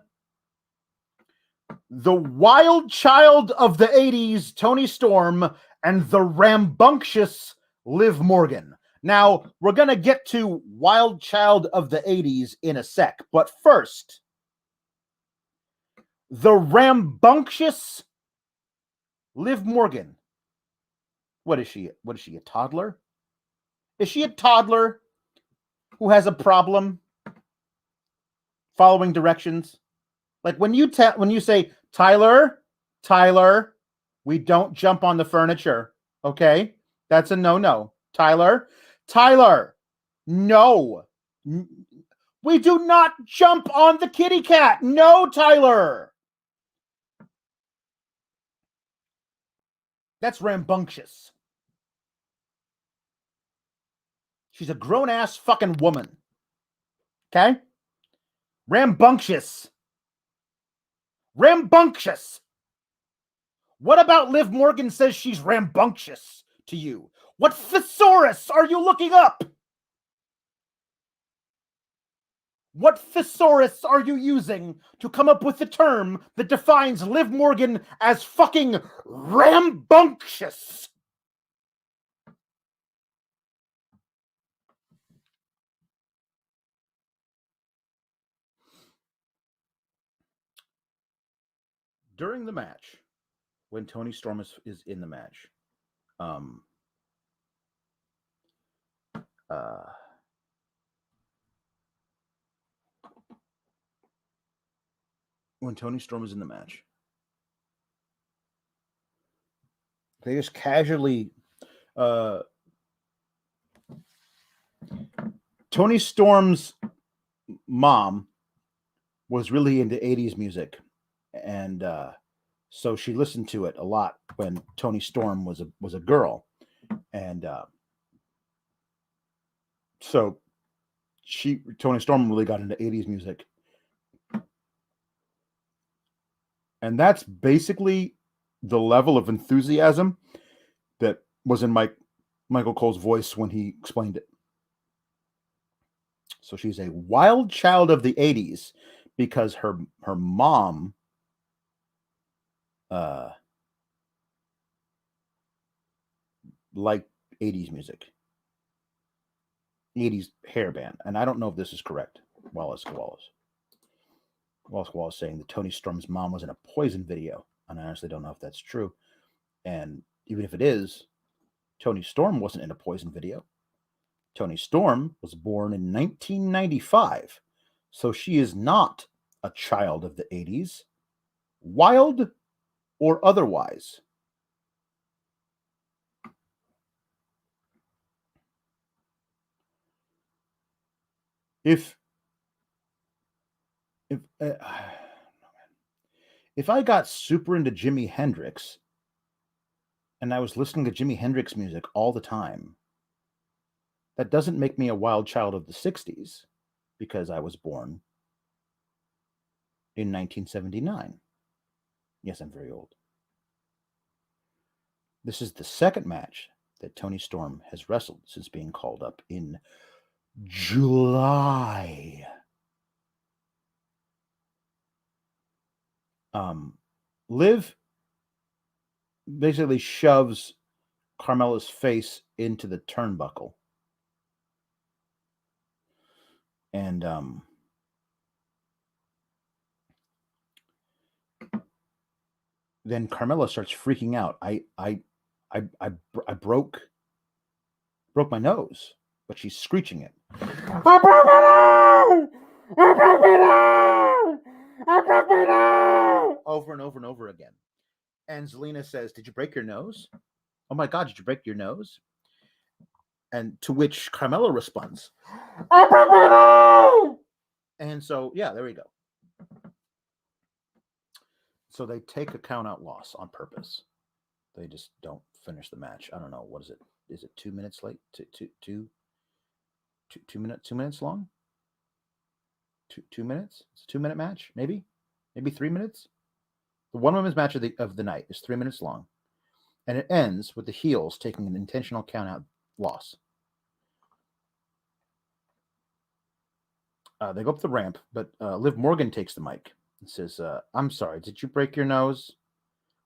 the wild child of the 80s, Toni Storm, and the rambunctious Liv Morgan. Now, we're going to get to wild child of the 80s in a sec. But first, the rambunctious Liv Morgan. What is she? What is she, a toddler? Is she a toddler who has a problem following directions? Like when you say, Tyler, we don't jump on the furniture, okay? That's a no-no. Tyler, no. We do not jump on the kitty cat. No, Tyler. That's rambunctious. She's a grown-ass fucking woman. Okay? Rambunctious. What about Liv Morgan says she's rambunctious to you? What thesaurus are you looking up? What thesaurus are you using to come up with the term that defines Liv Morgan as fucking rambunctious? During the match, when Toni Storm is in the match, when Toni Storm is in the match, they just casually Toni Storm's mom was really into 80s music, and so she listened to it a lot when Toni Storm was a girl, and so Toni Storm really got into 80s music. And that's basically the level of enthusiasm that was in Michael Cole's voice when he explained it. So she's a wild child of the 80s because her mom liked 80s music. 80s hair band. And I don't know if this is correct. Wallace saying that Toni Storm's mom was in a Poison video. And I honestly don't know if that's true. And even if it is, Toni Storm wasn't in a Poison video. Toni Storm was born in 1995. So she is not a child of the 80s, wild or otherwise. If I got super into Jimi Hendrix and I was listening to Jimi Hendrix music all the time, that doesn't make me a wild child of the 60s because I was born in 1979. Yes, I'm very old. This is the second match that Toni Storm has wrestled since being called up in July. Liv basically shoves Carmella's face into the turnbuckle. And then Carmella starts freaking out. I broke my nose, but she's screeching it. I broke my nose! I broke my nose! I broke my nose! Over and over and over again. And Zelina says, "Did you break your nose? Oh my God, did you break your nose?" And to which Carmella responds, "I broke my nose!" And so, yeah, there we go. So they take a countout loss on purpose. They just don't finish the match. I don't know. What is it? Is it 2 minutes late? Two minutes long? 2 minutes? It's a 2-minute match? Maybe 3 minutes? The one women's match of the night is 3 minutes long. And it ends with the heels taking an intentional countout loss. They go up the ramp, but Liv Morgan takes the mic and says, "I'm sorry, did you break your nose?"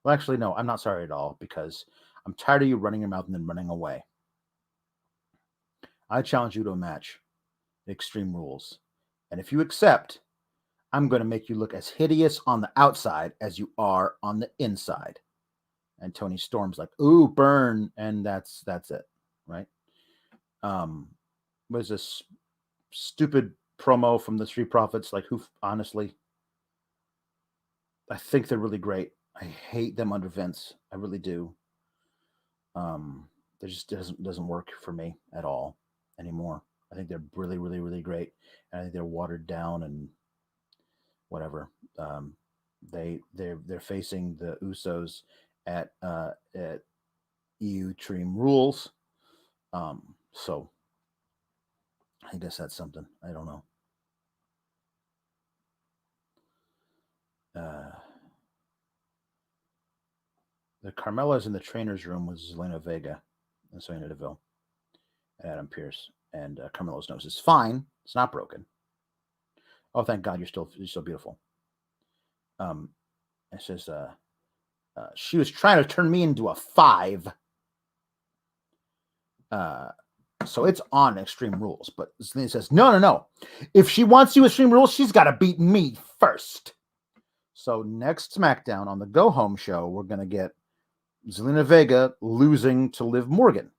Well, actually, no, I'm not sorry at all because I'm tired of you running your mouth and then running away. I challenge you to a match at Extreme Rules. And if you accept, I'm going to make you look as hideous on the outside as you are on the inside. And Toni Storm's like, "Ooh, burn." And that's it, right? Was this stupid promo from the Street Profits? Like, who, honestly, I think they're really great. I hate them under Vince. I really do. It just doesn't work for me at all anymore. I think they're really, really, really great. And I think they're watered down and whatever. They're facing the Usos at EU Extreme Rules. So I guess that's something. I don't know. The Carmella's in the trainer's room with Zelina Vega and Sonya Deville and Adam Pearce. And Carmella's nose is fine. It's not broken. Oh, thank God, you're still beautiful. It says, she was trying to turn me into a 5. So it's on Extreme Rules. But Zelina says, no. If she wants you Extreme Rules, she's got to beat me first. So next SmackDown on the Go Home show, we're going to get Zelina Vega losing to Liv Morgan.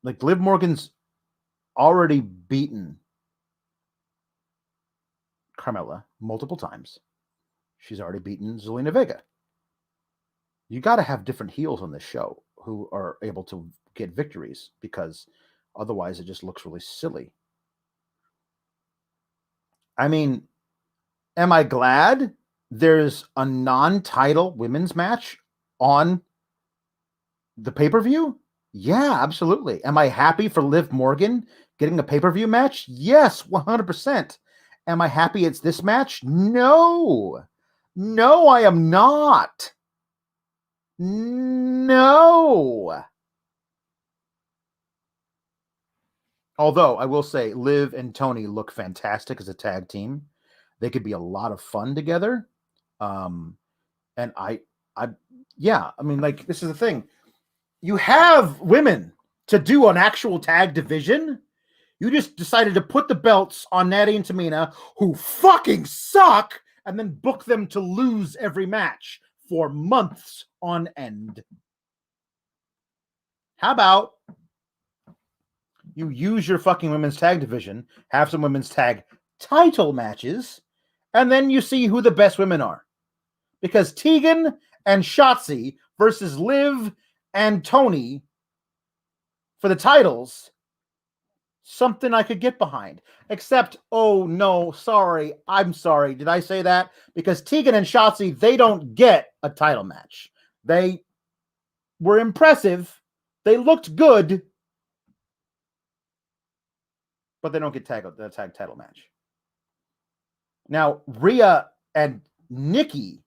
Like Liv Morgan's already beaten Carmella multiple times. She's already beaten Zelina Vega. You got to have different heels on this show who are able to get victories because otherwise it just looks really silly. I mean, am I glad there's a non-title women's match on the pay-per-view? Yeah, absolutely. Am I happy for Liv Morgan getting a pay-per-view match? Yes, 100%. Am I happy it's this match? No. No, I am not. No. Although I will say, Liv and Tony look fantastic as a tag team. They could be a lot of fun together. And yeah, I mean, like, this is the thing. You have women to do an actual tag division. You just decided to put the belts on Natty and Tamina, who fucking suck, and then book them to lose every match for months on end. How about you use your fucking women's tag division, have some women's tag title matches, and then you see who the best women are. Because Tegan and Shotzi versus Liv and Tony for the titles, something I could get behind. Except, oh no, sorry, I'm sorry. Did I say that? Because Tegan and Shotzi, they don't get a title match. They were impressive. They looked good, but they don't get the tag title match. Now, Rhea and Nikki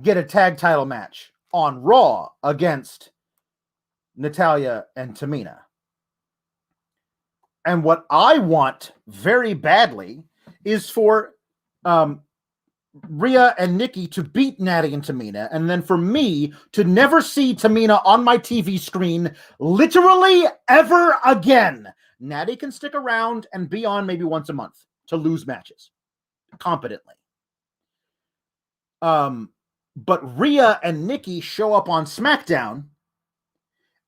get a tag title match on Raw against Natalya and Tamina. And what I want very badly is for Rhea and Nikki to beat Natty and Tamina, and then for me to never see Tamina on my TV screen literally ever again. Natty can stick around and be on maybe once a month to lose matches competently. But Rhea and Nikki show up on SmackDown,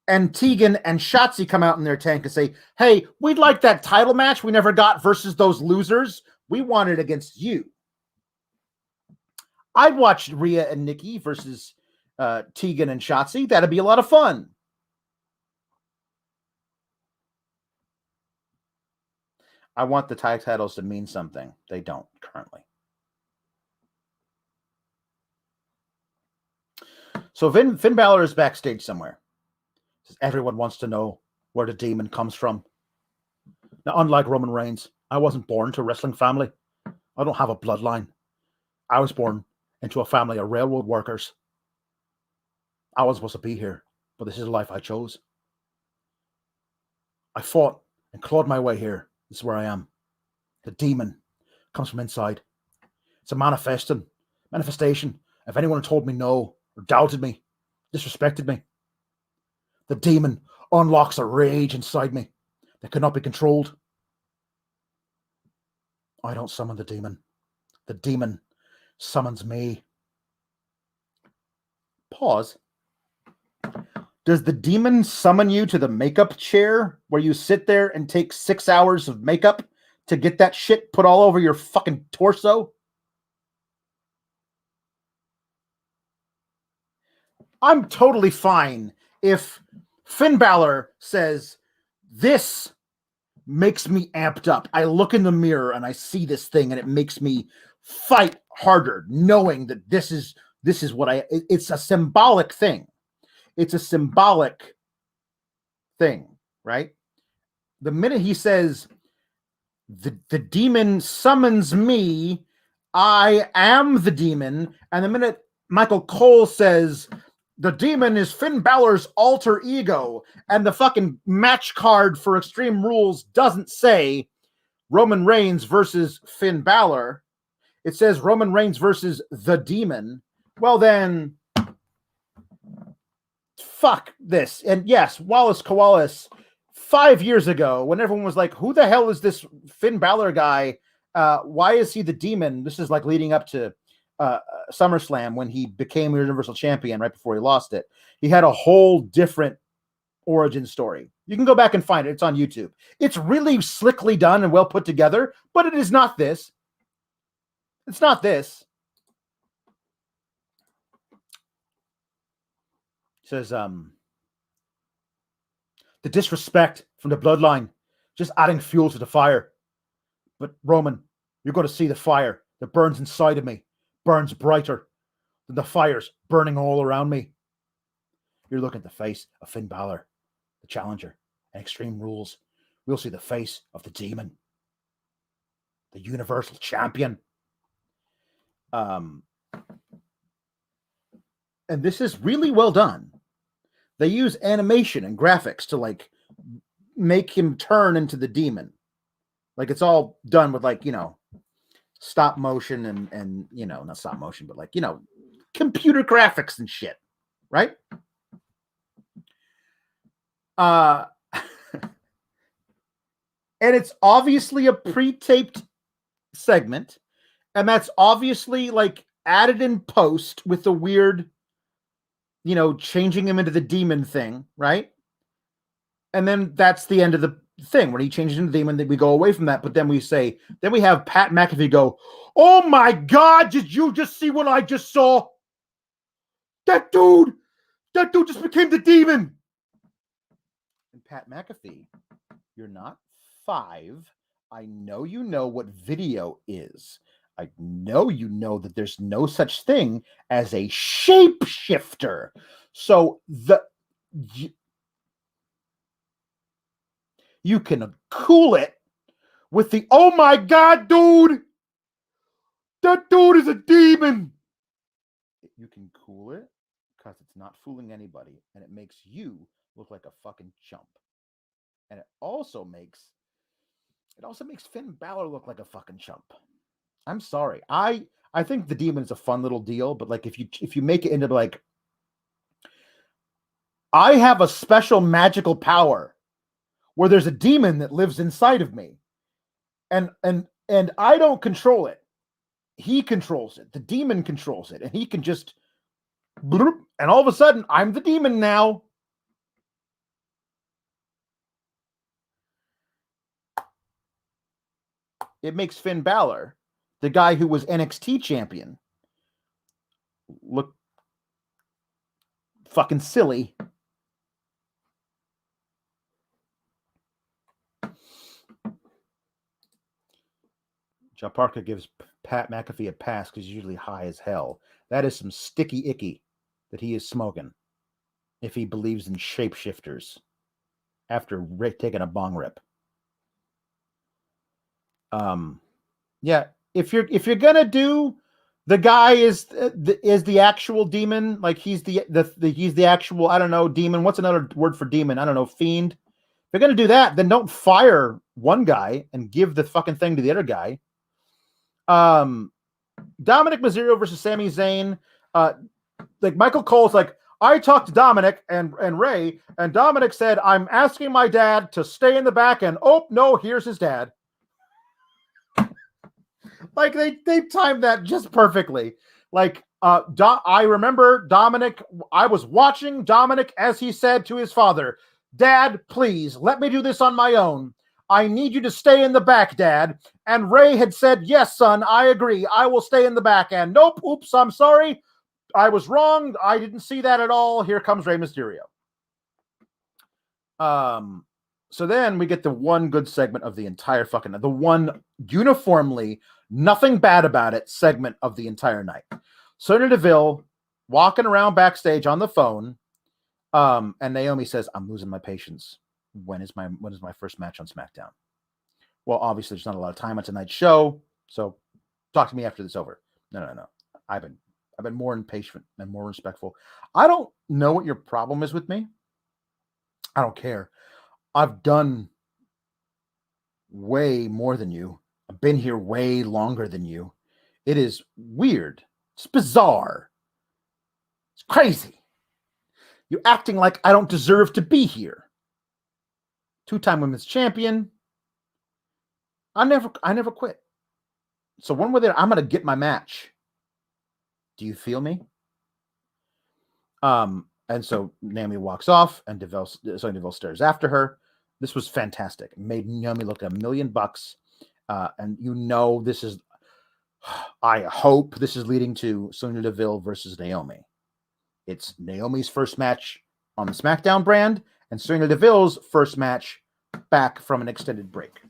and Tegan and Shotzi come out in their tank and say, hey, we'd like that title match we never got versus those losers. We want it against you. I'd watch Rhea and Nikki versus Tegan and Shotzi. That'd be a lot of fun. I want the tag titles to mean something. They don't currently. So Finn Balor is backstage somewhere. Everyone wants to know where the demon comes from. Now, unlike Roman Reigns, I wasn't born to a wrestling family. I don't have a bloodline. I was born into a family of railroad workers. I was supposed to be here, but this is the life I chose. I fought and clawed my way here. This is where I am. The demon comes from inside. It's a manifestation. If anyone told me no, or doubted me, disrespected me, the demon unlocks a rage inside me that cannot be controlled. I don't summon the demon. The demon summons me. Pause. Does the demon summon you to the makeup chair where you sit there and take 6 hours of makeup to get that shit put all over your fucking torso? I'm totally fine if Finn Balor says, this makes me amped up. I look in the mirror and I see this thing and it makes me fight harder, knowing that this is what it's a symbolic thing. It's a symbolic thing, right? The minute he says, the demon summons me, I am the demon, and the minute Michael Cole says, the demon is Finn Balor's alter ego, and the fucking match card for Extreme Rules doesn't say Roman Reigns versus Finn Balor, it says Roman Reigns versus the demon, well then, fuck this. And yes, Wallace Koalas, 5 years ago, when everyone was like, who the hell is this Finn Balor guy? Why is he the demon? This is like leading up to SummerSlam when he became Universal Champion right before he lost it. He had a whole different origin story. You can go back and find it. It's on YouTube. It's really slickly done and well put together, but it is not this. It's not this. It says, the disrespect from the bloodline, just adding fuel to the fire. But Roman, you're going to see the fire that burns inside of me, burns brighter than the fires burning all around me. You're looking at the face of Finn Balor, the challenger, and Extreme Rules. We'll see the face of the demon, the Universal Champion. And this is really well done. They use animation and graphics to like make him turn into the demon. Like it's all done with like, stop motion and not stop motion, but like, computer graphics and shit. Right? And it's obviously a pre-taped segment, and that's obviously like added in post with the weird, changing him into the demon thing, right? And then that's the end of the thing. When he changes into demon, we go away from that, but then we have Pat McAfee go, "Oh my God, did you just see what I just saw? That dude just became the demon." And Pat McAfee, you're not 5. I know you know what video is. I know you know that there's no such thing as a shapeshifter. So you can cool it with the, "Oh my God, dude, that dude is a demon." You can cool it because it's not fooling anybody, and it makes you look like a fucking chump. And it also makes Finn Balor look like a fucking chump. I'm sorry. I think the demon is a fun little deal, but like if you make it into like, I have a special magical power where there's a demon that lives inside of me, and I don't control it. He controls it. The demon controls it, and he can just bloop, and all of a sudden I'm the demon now. It makes Finn Balor, the guy who was NXT champion, look fucking silly. Joe Parker gives Pat McAfee a pass because he's usually high as hell. That is some sticky icky that he is smoking if he believes in shapeshifters after taking a bong rip. Yeah, if you're gonna do, the guy is the actual demon, like he's the actual, I don't know, demon. What's another word for demon? I don't know, fiend. If you're gonna do that, then don't fire one guy and give the fucking thing to the other guy. Dominic Mysterio versus Sami Zayn. Like Michael Cole's like, I talked to Dominic and Ray, and Dominic said, "I'm asking my dad to stay in the back," and oh no, here's his dad. Like they timed that just perfectly. Like I remember Dominic. I was watching Dominic as he said to his father, "Dad, please let me do this on my own. I need you to stay in the back, Dad." And Ray had said, "Yes, son, I agree. I will stay in the back." And nope, oops, I'm sorry. I was wrong. I didn't see that at all. Here comes Rey Mysterio. So then we get the one good segment of the entire fucking, the one uniformly nothing bad about it segment of the entire night. Sonya Deville walking around backstage on the phone. And Naomi says, "I'm losing my patience. When is my first match on SmackDown?" Well, obviously there's not a lot of time on tonight's show, so talk to me after this is over. No. I've been more impatient and more respectful. I don't know what your problem is with me. I don't care. I've done way more than you. I've been here way longer than you. It is weird. It's bizarre. It's crazy. You're acting like I don't deserve to be here. 2-time women's champion. I never quit. So when we're there, I'm gonna get my match. Do you feel me? And so Naomi walks off, and Sonya Deville stares after her. This was fantastic. It made Naomi look $1 million. And this is, I hope this is leading to Sonya Deville versus Naomi. It's Naomi's first match on the SmackDown brand, and Sonya Deville's first match back from an extended break.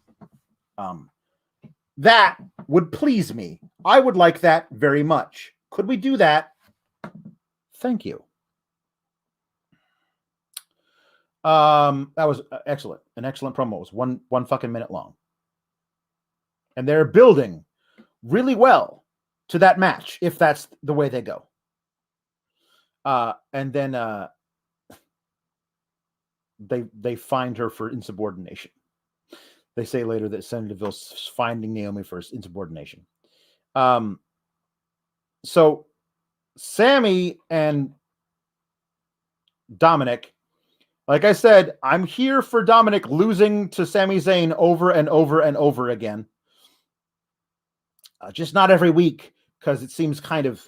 That would please me. I would like that very much. Could we do that? Thank you. That was excellent. An excellent promo. It was one fucking minute long. And they're building really well to that match, if that's the way they go. And then they find her for insubordination. They say later that Sonya Deville's finding Naomi for insubordination. So Sammy and Dominic, like I said, I'm here for Dominic losing to Sami Zayn over and over and over again. Just not every week, because it seems kind of,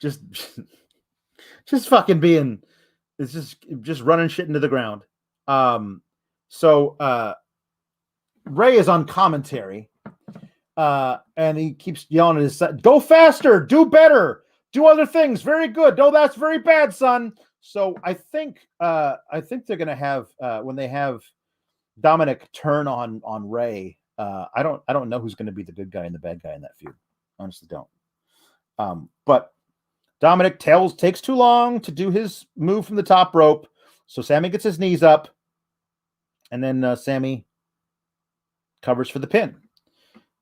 just fucking being, it's just running shit into the ground. So Ray is on commentary, and he keeps yelling at his son, "Go faster, do better, do other things. Very good. No, that's very bad, son." So I think they're gonna have when they have Dominic turn on Ray. I don't know who's going to be the good guy and the bad guy in that feud. Honestly, don't. But Dominic takes too long to do his move from the top rope, so Sammy gets his knees up, and then Sammy covers for the pin.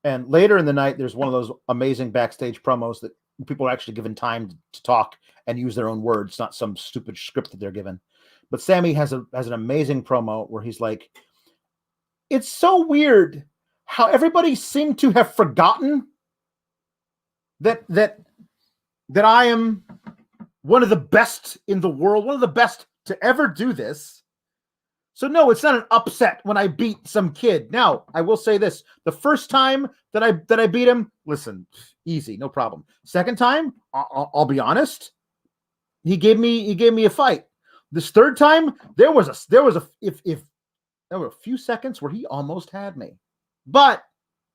And later in the night, there's one of those amazing backstage promos that people are actually given time to talk and use their own words, not some stupid script that they're given. But Sammy has an amazing promo where he's like, "It's so weird how everybody seemed to have forgotten that I am one of the best in the world, one of the best to ever do this. So no, it's not an upset when I beat some kid. Now, I will say this: the first time that I beat him, listen, easy, no problem. Second time, I'll be honest, he gave me a fight. This third time, there were a few seconds where he almost had me, but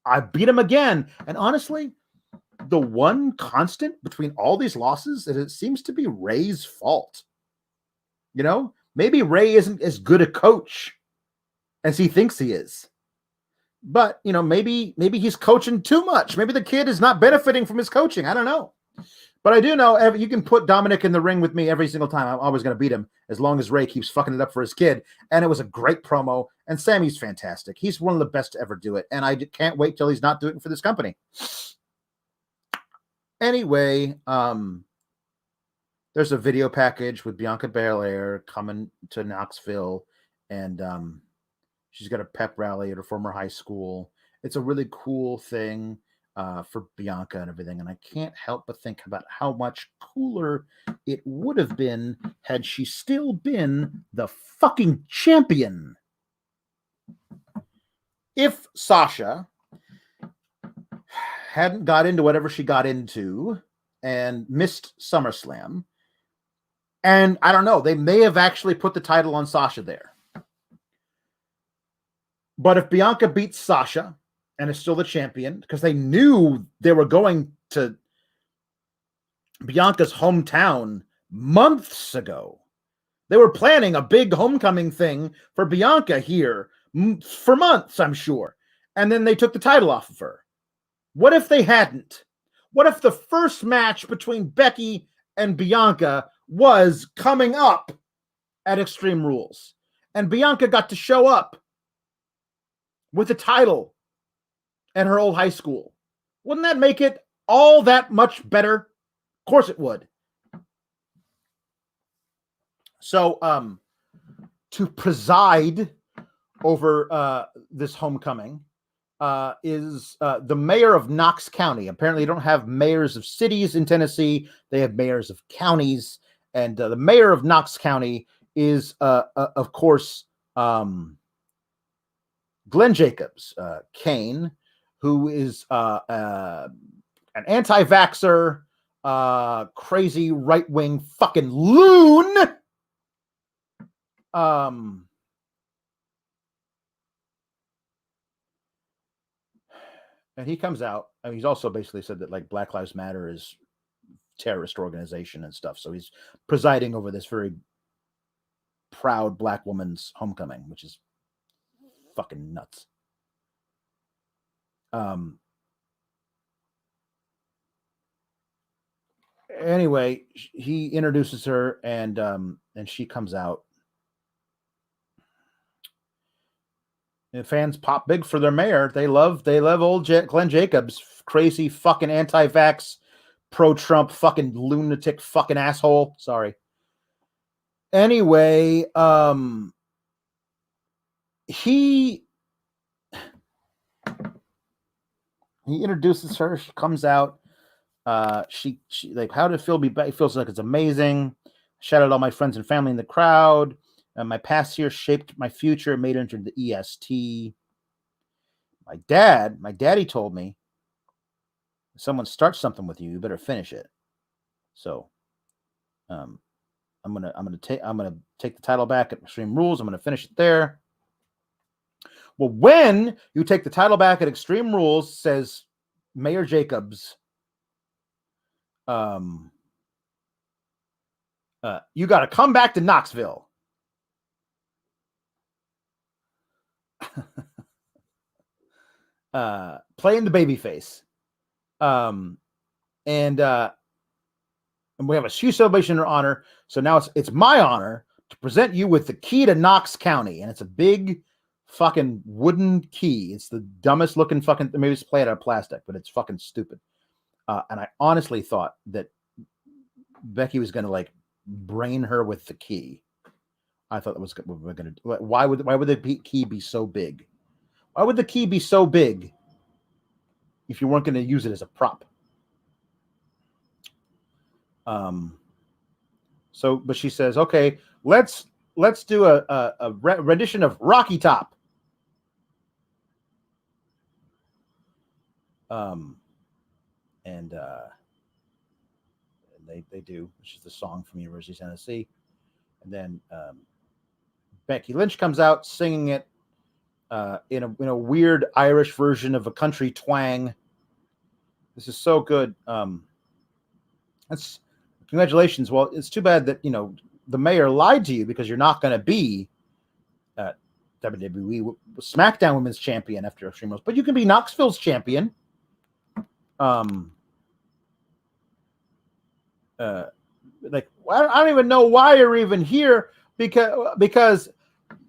I beat him again. And honestly, the one constant between all these losses is it seems to be Ray's fault. Maybe Ray isn't as good a coach as he thinks he is, but maybe he's coaching too much. Maybe the kid is not benefiting from his coaching. I don't know. But I do know you can put Dominic in the ring with me every single time. I'm always going to beat him as long as Ray keeps fucking it up for his kid. And it was a great promo. And Sammy's fantastic. He's one of the best to ever do it. And I can't wait till he's not doing it for this company. Anyway, there's a video package with Bianca Belair coming to Knoxville. And she's got a pep rally at her former high school. It's a really cool thing. For Bianca and everything, and I can't help but think about how much cooler it would have been had she still been the fucking champion. If Sasha hadn't got into whatever she got into and missed SummerSlam, and I don't know, they may have actually put the title on Sasha there. But if Bianca beats Sasha and is still the champion, because they knew they were going to Bianca's hometown months ago. They were planning a big homecoming thing for Bianca here for months, I'm sure. And then they took the title off of her. What if they hadn't? What if the first match between Becky and Bianca was coming up at Extreme Rules, and Bianca got to show up with the title at her old high school? Wouldn't that make it all that much better? Of course it would. So, to preside over this homecoming is the mayor of Knox County. Apparently, they don't have mayors of cities in Tennessee. They have mayors of counties. And the mayor of Knox County is, of course, Glenn Jacobs, Kane, who is an anti-vaxxer, crazy right-wing fucking loon. And he comes out, and he's also basically said that like Black Lives Matter is terrorist organization and stuff. So he's presiding over this very proud black woman's homecoming, which is fucking nuts. Anyway, he introduces her, and she comes out. And fans pop big for their mayor. They love old Glenn Jacobs, crazy fucking anti-vax pro-Trump fucking lunatic fucking asshole. Sorry. Anyway, he introduces her. She comes out. She like, how did it feel to be back? It feels like it's amazing. Shout out all my friends and family in the crowd. My past here shaped my future, made it into the EST. My daddy told me, if someone starts something with you, you better finish it. So, I'm gonna take the title back at Extreme Rules. I'm gonna finish it there. Well, when you take the title back at Extreme Rules, says Mayor Jacobs, you got to come back to Knoxville. Playing the babyface. And we have a huge celebration in her honor. So now it's my honor to present you with the key to Knox County. And it's a big fucking wooden key. It's the dumbest looking fucking, maybe it's played out of plastic, but it's fucking stupid. And I honestly thought that Becky was going to like brain her with the key. I thought that was what we were going to do. Why would the key be so big? Why would the key be so big if you weren't going to use it as a prop? But she says, okay, let's do a rendition of Rocky Top. And they do, which is the song from University of Tennessee. And then Becky Lynch comes out singing it in a weird Irish version of a country twang. This is so good. That's congratulations. Well, it's too bad that the mayor lied to you, because you're not going to be WWE SmackDown Women's Champion after Extreme Rules, but you can be Knoxville's champion. Like, I don't even know why you're even here, because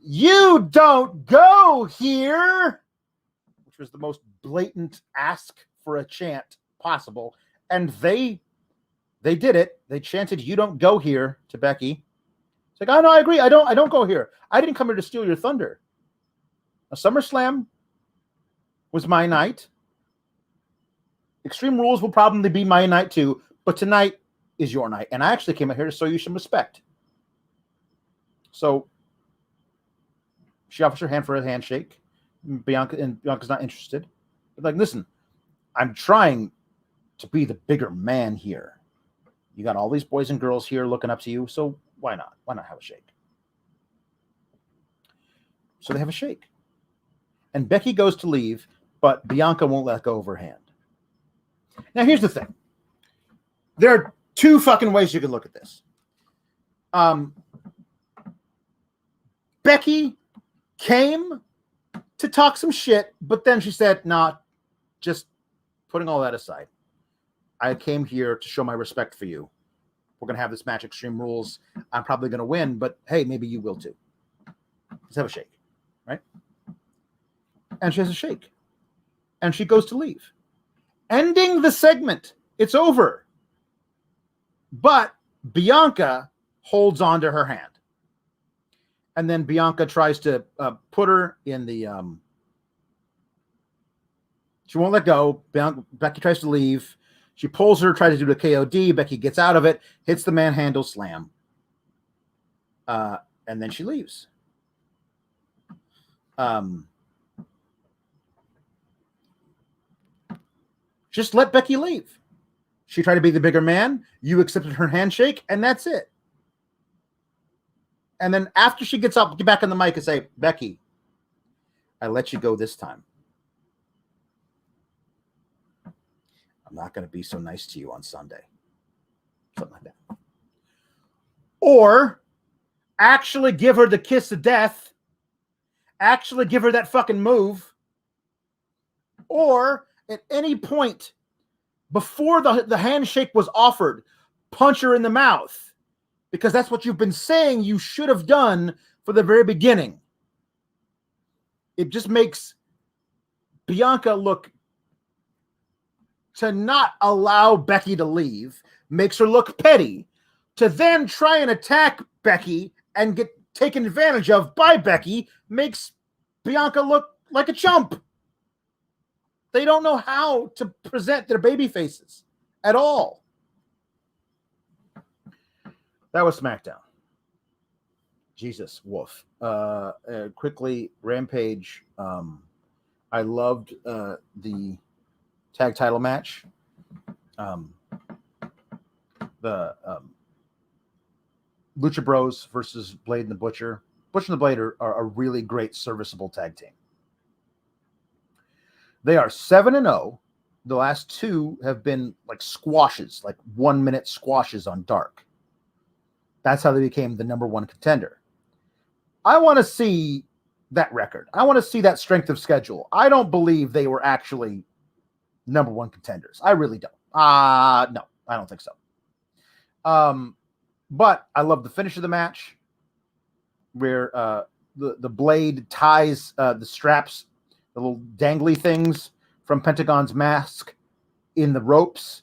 you don't go here, which was the most blatant ask for a chant possible, and they did it. They chanted, "You don't go here" to Becky. It's like, oh no, I agree. I don't go here. I didn't come here to steal your thunder. A SummerSlam was my night. Extreme Rules will probably be my night too, but tonight is your night. And I actually came out here to show you some respect. So she offers her hand for a handshake. Bianca's not interested. But like, listen, I'm trying to be the bigger man here. You got all these boys and girls here looking up to you, so why not? Why not have a shake? So they have a shake. And Becky goes to leave, but Bianca won't let go of her hand. Now, here's the thing. There are two fucking ways you can look at this. Becky came to talk some shit, but then she said, nah, just putting all that aside. I came here to show my respect for you. We're going to have this match, Extreme Rules. I'm probably going to win, but hey, maybe you will too. Let's have a shake, right? And she has a shake. And she goes to leave. Ending the segment. It's over. But Bianca holds on to her hand. And then Bianca tries to put her in the... she won't let go. Becky tries to leave. She pulls her, tries to do the KOD. Becky gets out of it, hits the manhandle slam. And then she leaves. Just let Becky leave. She tried to be the bigger man. You accepted her handshake, and that's it. And then after she gets up, get back on the mic and say, Becky, I let you go this time. I'm not going to be so nice to you on Sunday. Something like that. Or actually give her the kiss of death. Actually give her that fucking move. Or at any point before the handshake was offered, punch her in the mouth. Because that's what you've been saying you should have done for the very beginning. It just makes Bianca look to not allow Becky to leave makes her look petty. To then try and attack Becky and get taken advantage of by Becky makes Bianca look like a chump. They don't know how to present their baby faces at all. That was SmackDown. Jesus, woof. Quickly, Rampage. I loved the tag title match. The Lucha Bros versus Blade and the Butcher. Butcher and the Blade are a really great serviceable tag team. They are 7-0. The last two have been like squashes, like 1-minute squashes on Dark. That's how they became the number one contender. I want to see that record. I want to see that strength of schedule. I don't believe they were actually number one contenders. I really don't. No, I don't think so. But I love the finish of the match where the Blade ties the straps, the little dangly things from Pentagon's mask in the ropes,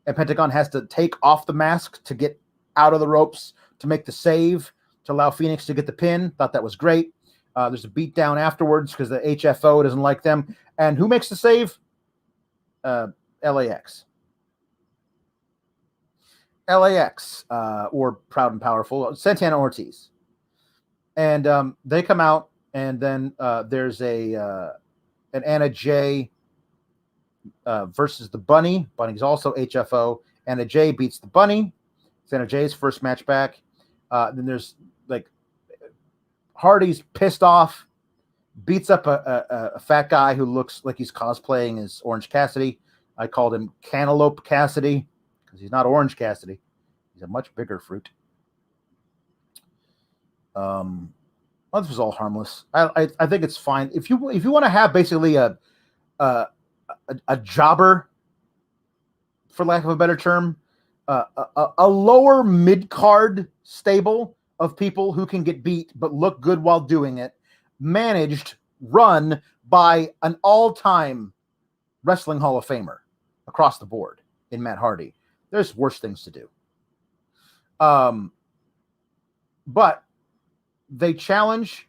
and Pentagon has to take off the mask to get out of the ropes to make the save to allow Phoenix to get the pin. Thought that was great. There's a beatdown afterwards because the HFO doesn't like them. And who makes the save? LAX. LAX, or Proud and Powerful, Santana Ortiz. And they come out, and then there's an Anna Jay versus the Bunny. Bunny's also HFO. Anna Jay beats the Bunny. It's Anna Jay's first match back. Then there's like Hardy's pissed off, beats up a fat guy who looks like he's cosplaying as Orange Cassidy. I called him Cantaloupe Cassidy because he's not Orange Cassidy. He's a much bigger fruit. Well, this was all harmless. I think it's fine. If you want to have basically a jobber, for lack of a better term, a lower mid-card stable of people who can get beat but look good while doing it, managed, run by an all-time Wrestling Hall of Famer across the board in Matt Hardy. There's worse things to do. But they challenge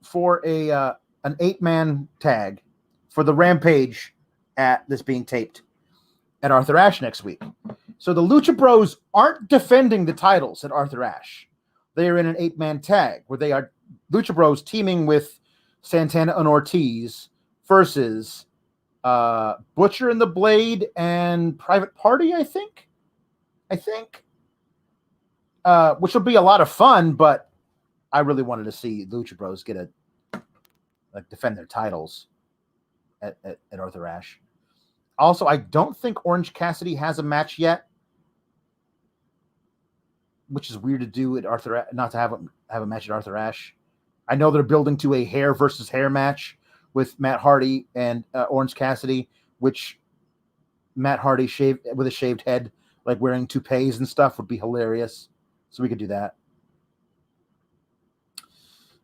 for an 8-man tag for the Rampage at this being taped at Arthur Ashe next week. So the Lucha Bros aren't defending the titles at Arthur Ashe. They are in an 8-man tag where they are Lucha Bros teaming with Santana and Ortiz versus Butcher and the Blade and Private Party, I think. Which will be a lot of fun, but I really wanted to see Lucha Bros defend their titles at Arthur Ashe. Also, I don't think Orange Cassidy has a match yet, which is weird to do at Arthur, not to have a match at Arthur Ashe. I know they're building to a hair versus hair match with Matt Hardy and Orange Cassidy, which Matt Hardy shaved with a shaved head, like wearing toupees and stuff, would be hilarious. So we could do that.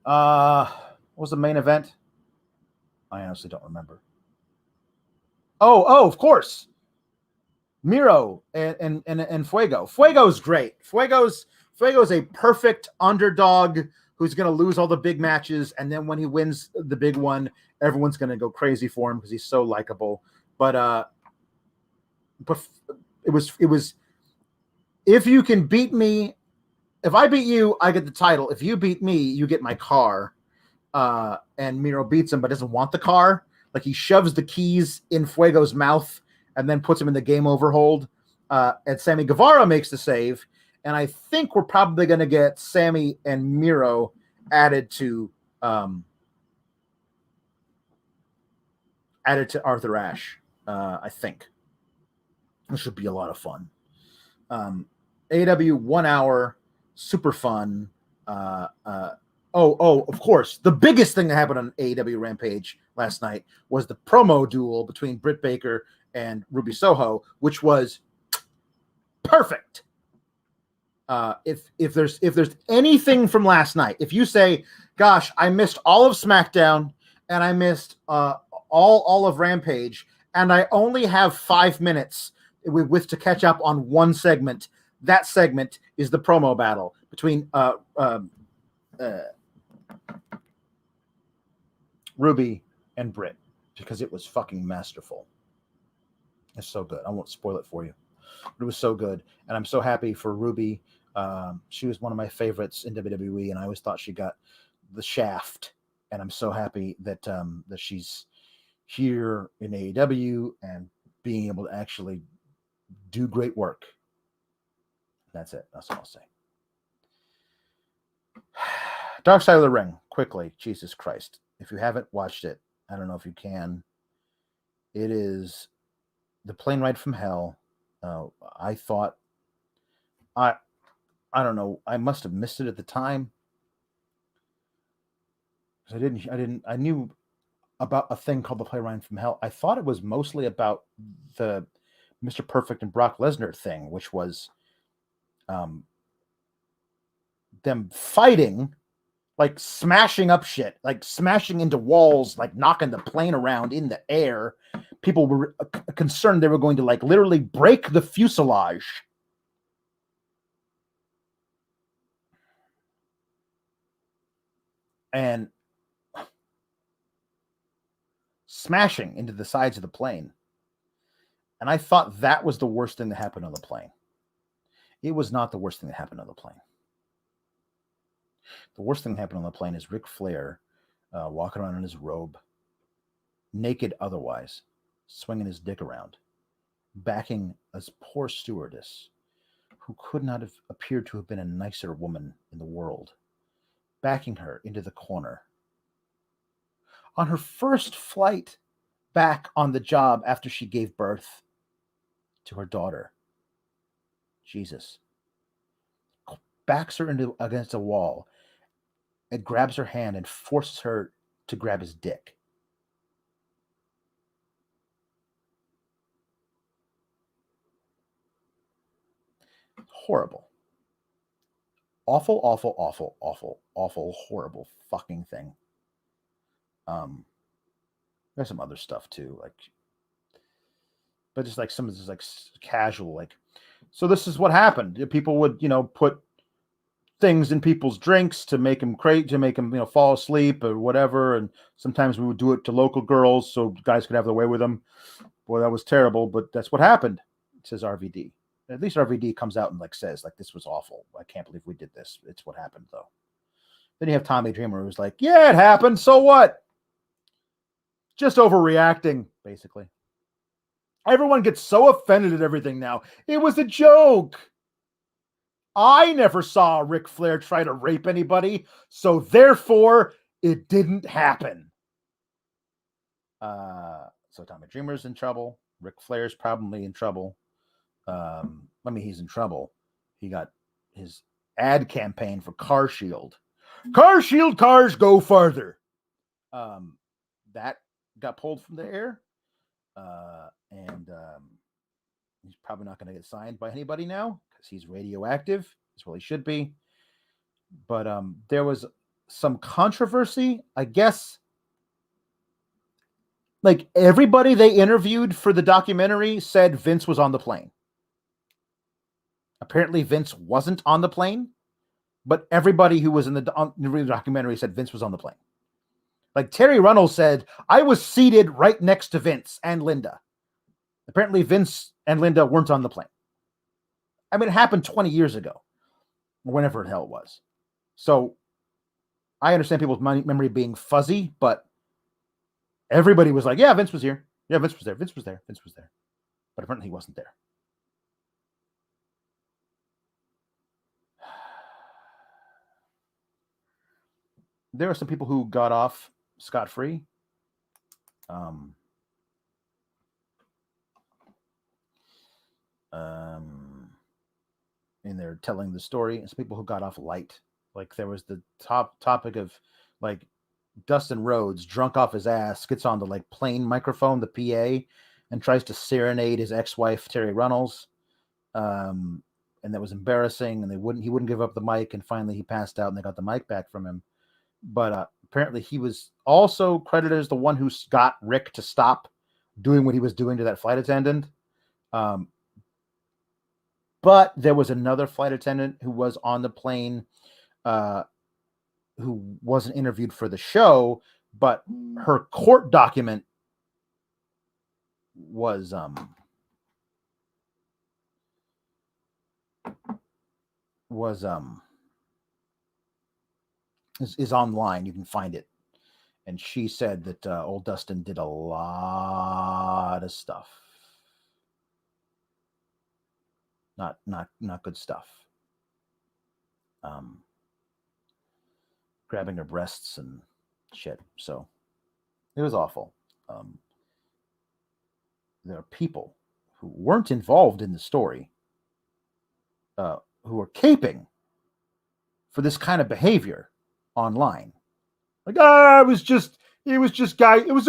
What was the main event? I honestly don't remember. Oh, of course. Miro and Fuego. Fuego's great. Fuego's a perfect underdog who's going to lose all the big matches, and then when he wins the big one, everyone's going to go crazy for him because he's so likable. But it was if you can beat me, if I beat you, I get the title. If you beat me, you get my car. And Miro beats him, but doesn't want the car. Like he shoves the keys in Fuego's mouth and then puts him in the game over hold. And Sammy Guevara makes the save. And I think we're probably going to get Sammy and Miro added to Arthur Ashe. I think this should be a lot of fun. AEW 1 hour, super fun. Of course, the biggest thing that happened on AEW Rampage last night was the promo duel between Britt Baker and Ruby Soho, which was perfect. If there's anything from last night, if you say, "Gosh, I missed all of SmackDown and I missed all of Rampage, and I only have 5 minutes with to catch up on one segment. That segment is the promo battle between Ruby and Britt, because it was fucking masterful. It's so good. I won't spoil it for you. But it was so good. And I'm so happy for Ruby. She was one of my favorites in WWE, and I always thought she got the shaft. And I'm so happy that that she's here in AEW and being able to actually do great work. That's it. That's all I'll say. Dark Side of the Ring, quickly. Jesus Christ. If you haven't watched it, I don't know if you can. It is the plane ride from hell. I thought, I don't know. I must have missed it at the time. I knew about a thing called the plane ride from hell. I thought it was mostly about the Mr. Perfect and Brock Lesnar thing, which was them fighting, like smashing up shit, like smashing into walls, like knocking the plane around in the air. People were concerned they were going to like literally break the fuselage. And smashing into the sides of the plane. And I thought that was the worst thing that happened on the plane. It was not the worst thing that happened on the plane. The worst thing that happened on the plane is Ric Flair walking around in his robe, naked otherwise, swinging his dick around, backing a poor stewardess who could not have appeared to have been a nicer woman in the world, backing her into the corner. On her first flight back on the job after she gave birth to her daughter. Jesus. Backs her against a wall and grabs her hand and forces her to grab his dick. Horrible. Awful, awful, awful, awful, awful, horrible fucking thing. There's some other stuff too, like, but just like some of this like casual, like, so this is what happened. People would, put things in people's drinks to make them fall asleep or whatever. And sometimes we would do it to local girls so guys could have their way with them. Boy, that was terrible, but that's what happened, says RVD. At least RVD comes out and like says, like, this was awful. I can't believe we did this. It's what happened though. Then you have Tommy Dreamer who's like, yeah, it happened. So what? Just overreacting, basically. Everyone gets so offended at everything now. It was a joke. I never saw Ric Flair try to rape anybody, so therefore it didn't happen. So Tommy Dreamer's in trouble. Ric Flair's probably in trouble. He's in trouble. He got his ad campaign for Car Shield. Car Shield cars go farther. That got pulled from the air. And he's probably not going to get signed by anybody now because he's radioactive. That's what he should be. But there was some controversy, I guess. Like, everybody they interviewed for the documentary said Vince was on the plane. Apparently Vince wasn't on the plane, but everybody who was in the documentary said Vince was on the plane. Like, Terry Runnels said, I was seated right next to Vince and Linda. Apparently Vince and Linda weren't on the plane. I mean, it happened 20 years ago, or whenever the hell it was. So I understand people's memory being fuzzy, but everybody was like, yeah, Vince was here. Yeah, Vince was there. Vince was there. Vince was there. But apparently he wasn't there. There are some people who got off scot-free. And they're telling the story. It's people who got off light. Like, there was the topic of, like, Dustin Rhodes, drunk off his ass, gets on the like plane microphone, the PA, and tries to serenade his ex-wife Terry Runnels. And that was embarrassing, and he wouldn't give up the mic, and finally he passed out and they got the mic back from him. But apparently he was also credited as the one who got Rick to stop doing what he was doing to that flight attendant. But there was another flight attendant who was on the plane who wasn't interviewed for the show, but her court document was is online. You can find it. And she said that old Dustin did a lot of stuff. Not good stuff. Grabbing her breasts and shit. So it was awful. There are people who weren't involved in the story who are caping for this kind of behavior online. Like, it was just a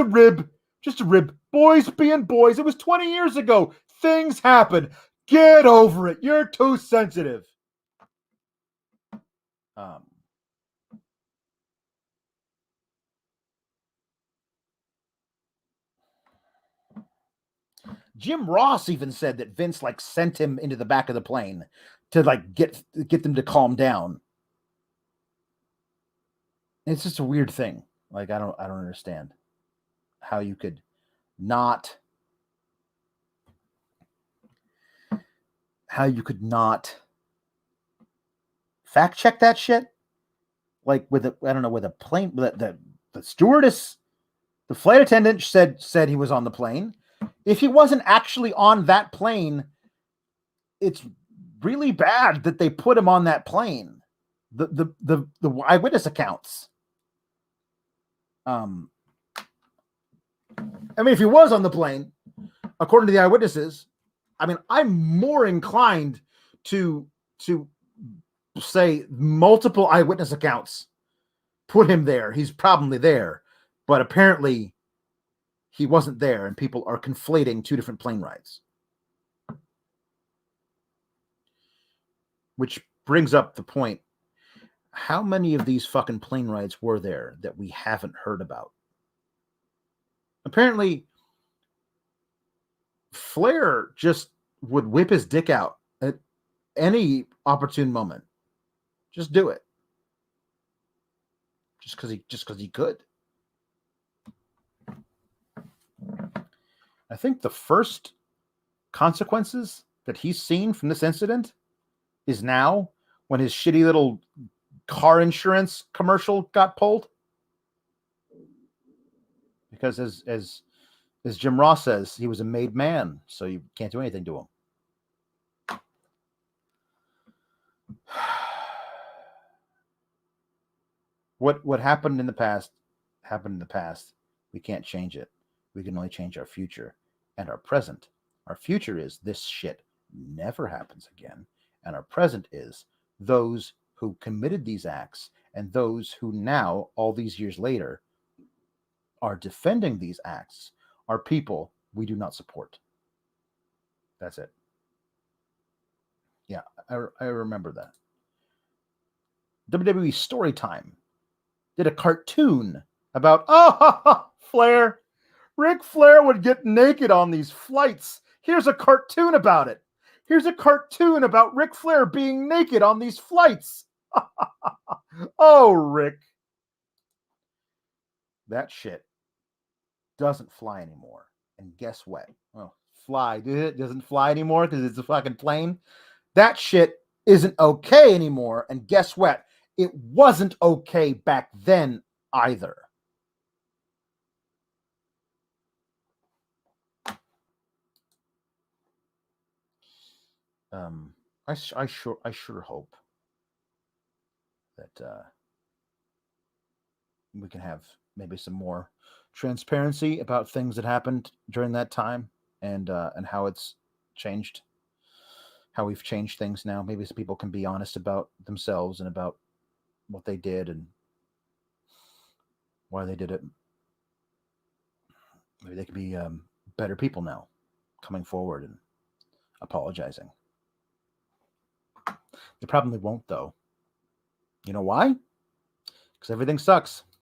rib. Just a rib. Boys being boys. It was 20 years ago. Things happen. Get over it. You're too sensitive. Jim Ross even said that Vince like sent him into the back of the plane to like get them to calm down. It's just a weird thing. Like I don't understand how you could not fact check that shit. Like with a plane, the stewardess, the flight attendant said he was on the plane. If he wasn't actually on that plane, it's really bad that they put him on that plane. The eyewitness accounts. I mean, if he was on the plane, according to the eyewitnesses, I mean, I'm more inclined to say multiple eyewitness accounts put him there. He's probably there, but apparently he wasn't there, and people are conflating two different plane rides. Which brings up the point, how many of these fucking plane rides were there that we haven't heard about? Apparently, Flair just would whip his dick out at any opportune moment. Just do it. Just because he could. I think the first consequences that he's seen from this incident is now when his shitty little car insurance commercial got pulled. Because as Jim Ross says, he was a made man, so you can't do anything to him. What happened in the past happened in the past. We can't change it. We can only change our future and our present. Our future is this shit never happens again. And our present is those who committed these acts and those who now, all these years later, are defending these acts are people we do not support. That's it. Yeah, I remember that. WWE Storytime did a cartoon about, Flair. Ric Flair would get naked on these flights. Here's a cartoon about it. Here's a cartoon about Ric Flair being naked on these flights. Oh, Rick. That shit doesn't fly anymore. And guess what? Well, fly, dude. It doesn't fly anymore because it's a fucking plane. That shit isn't okay anymore. And guess what? It wasn't okay back then either. I sure hope that we can have maybe some more transparency about things that happened during that time and how it's changed, how we've changed things now. Maybe some people can be honest about themselves and about what they did and why they did it. Maybe they could be better people now, coming forward and apologizing. They probably won't, though. You know why? Because everything sucks.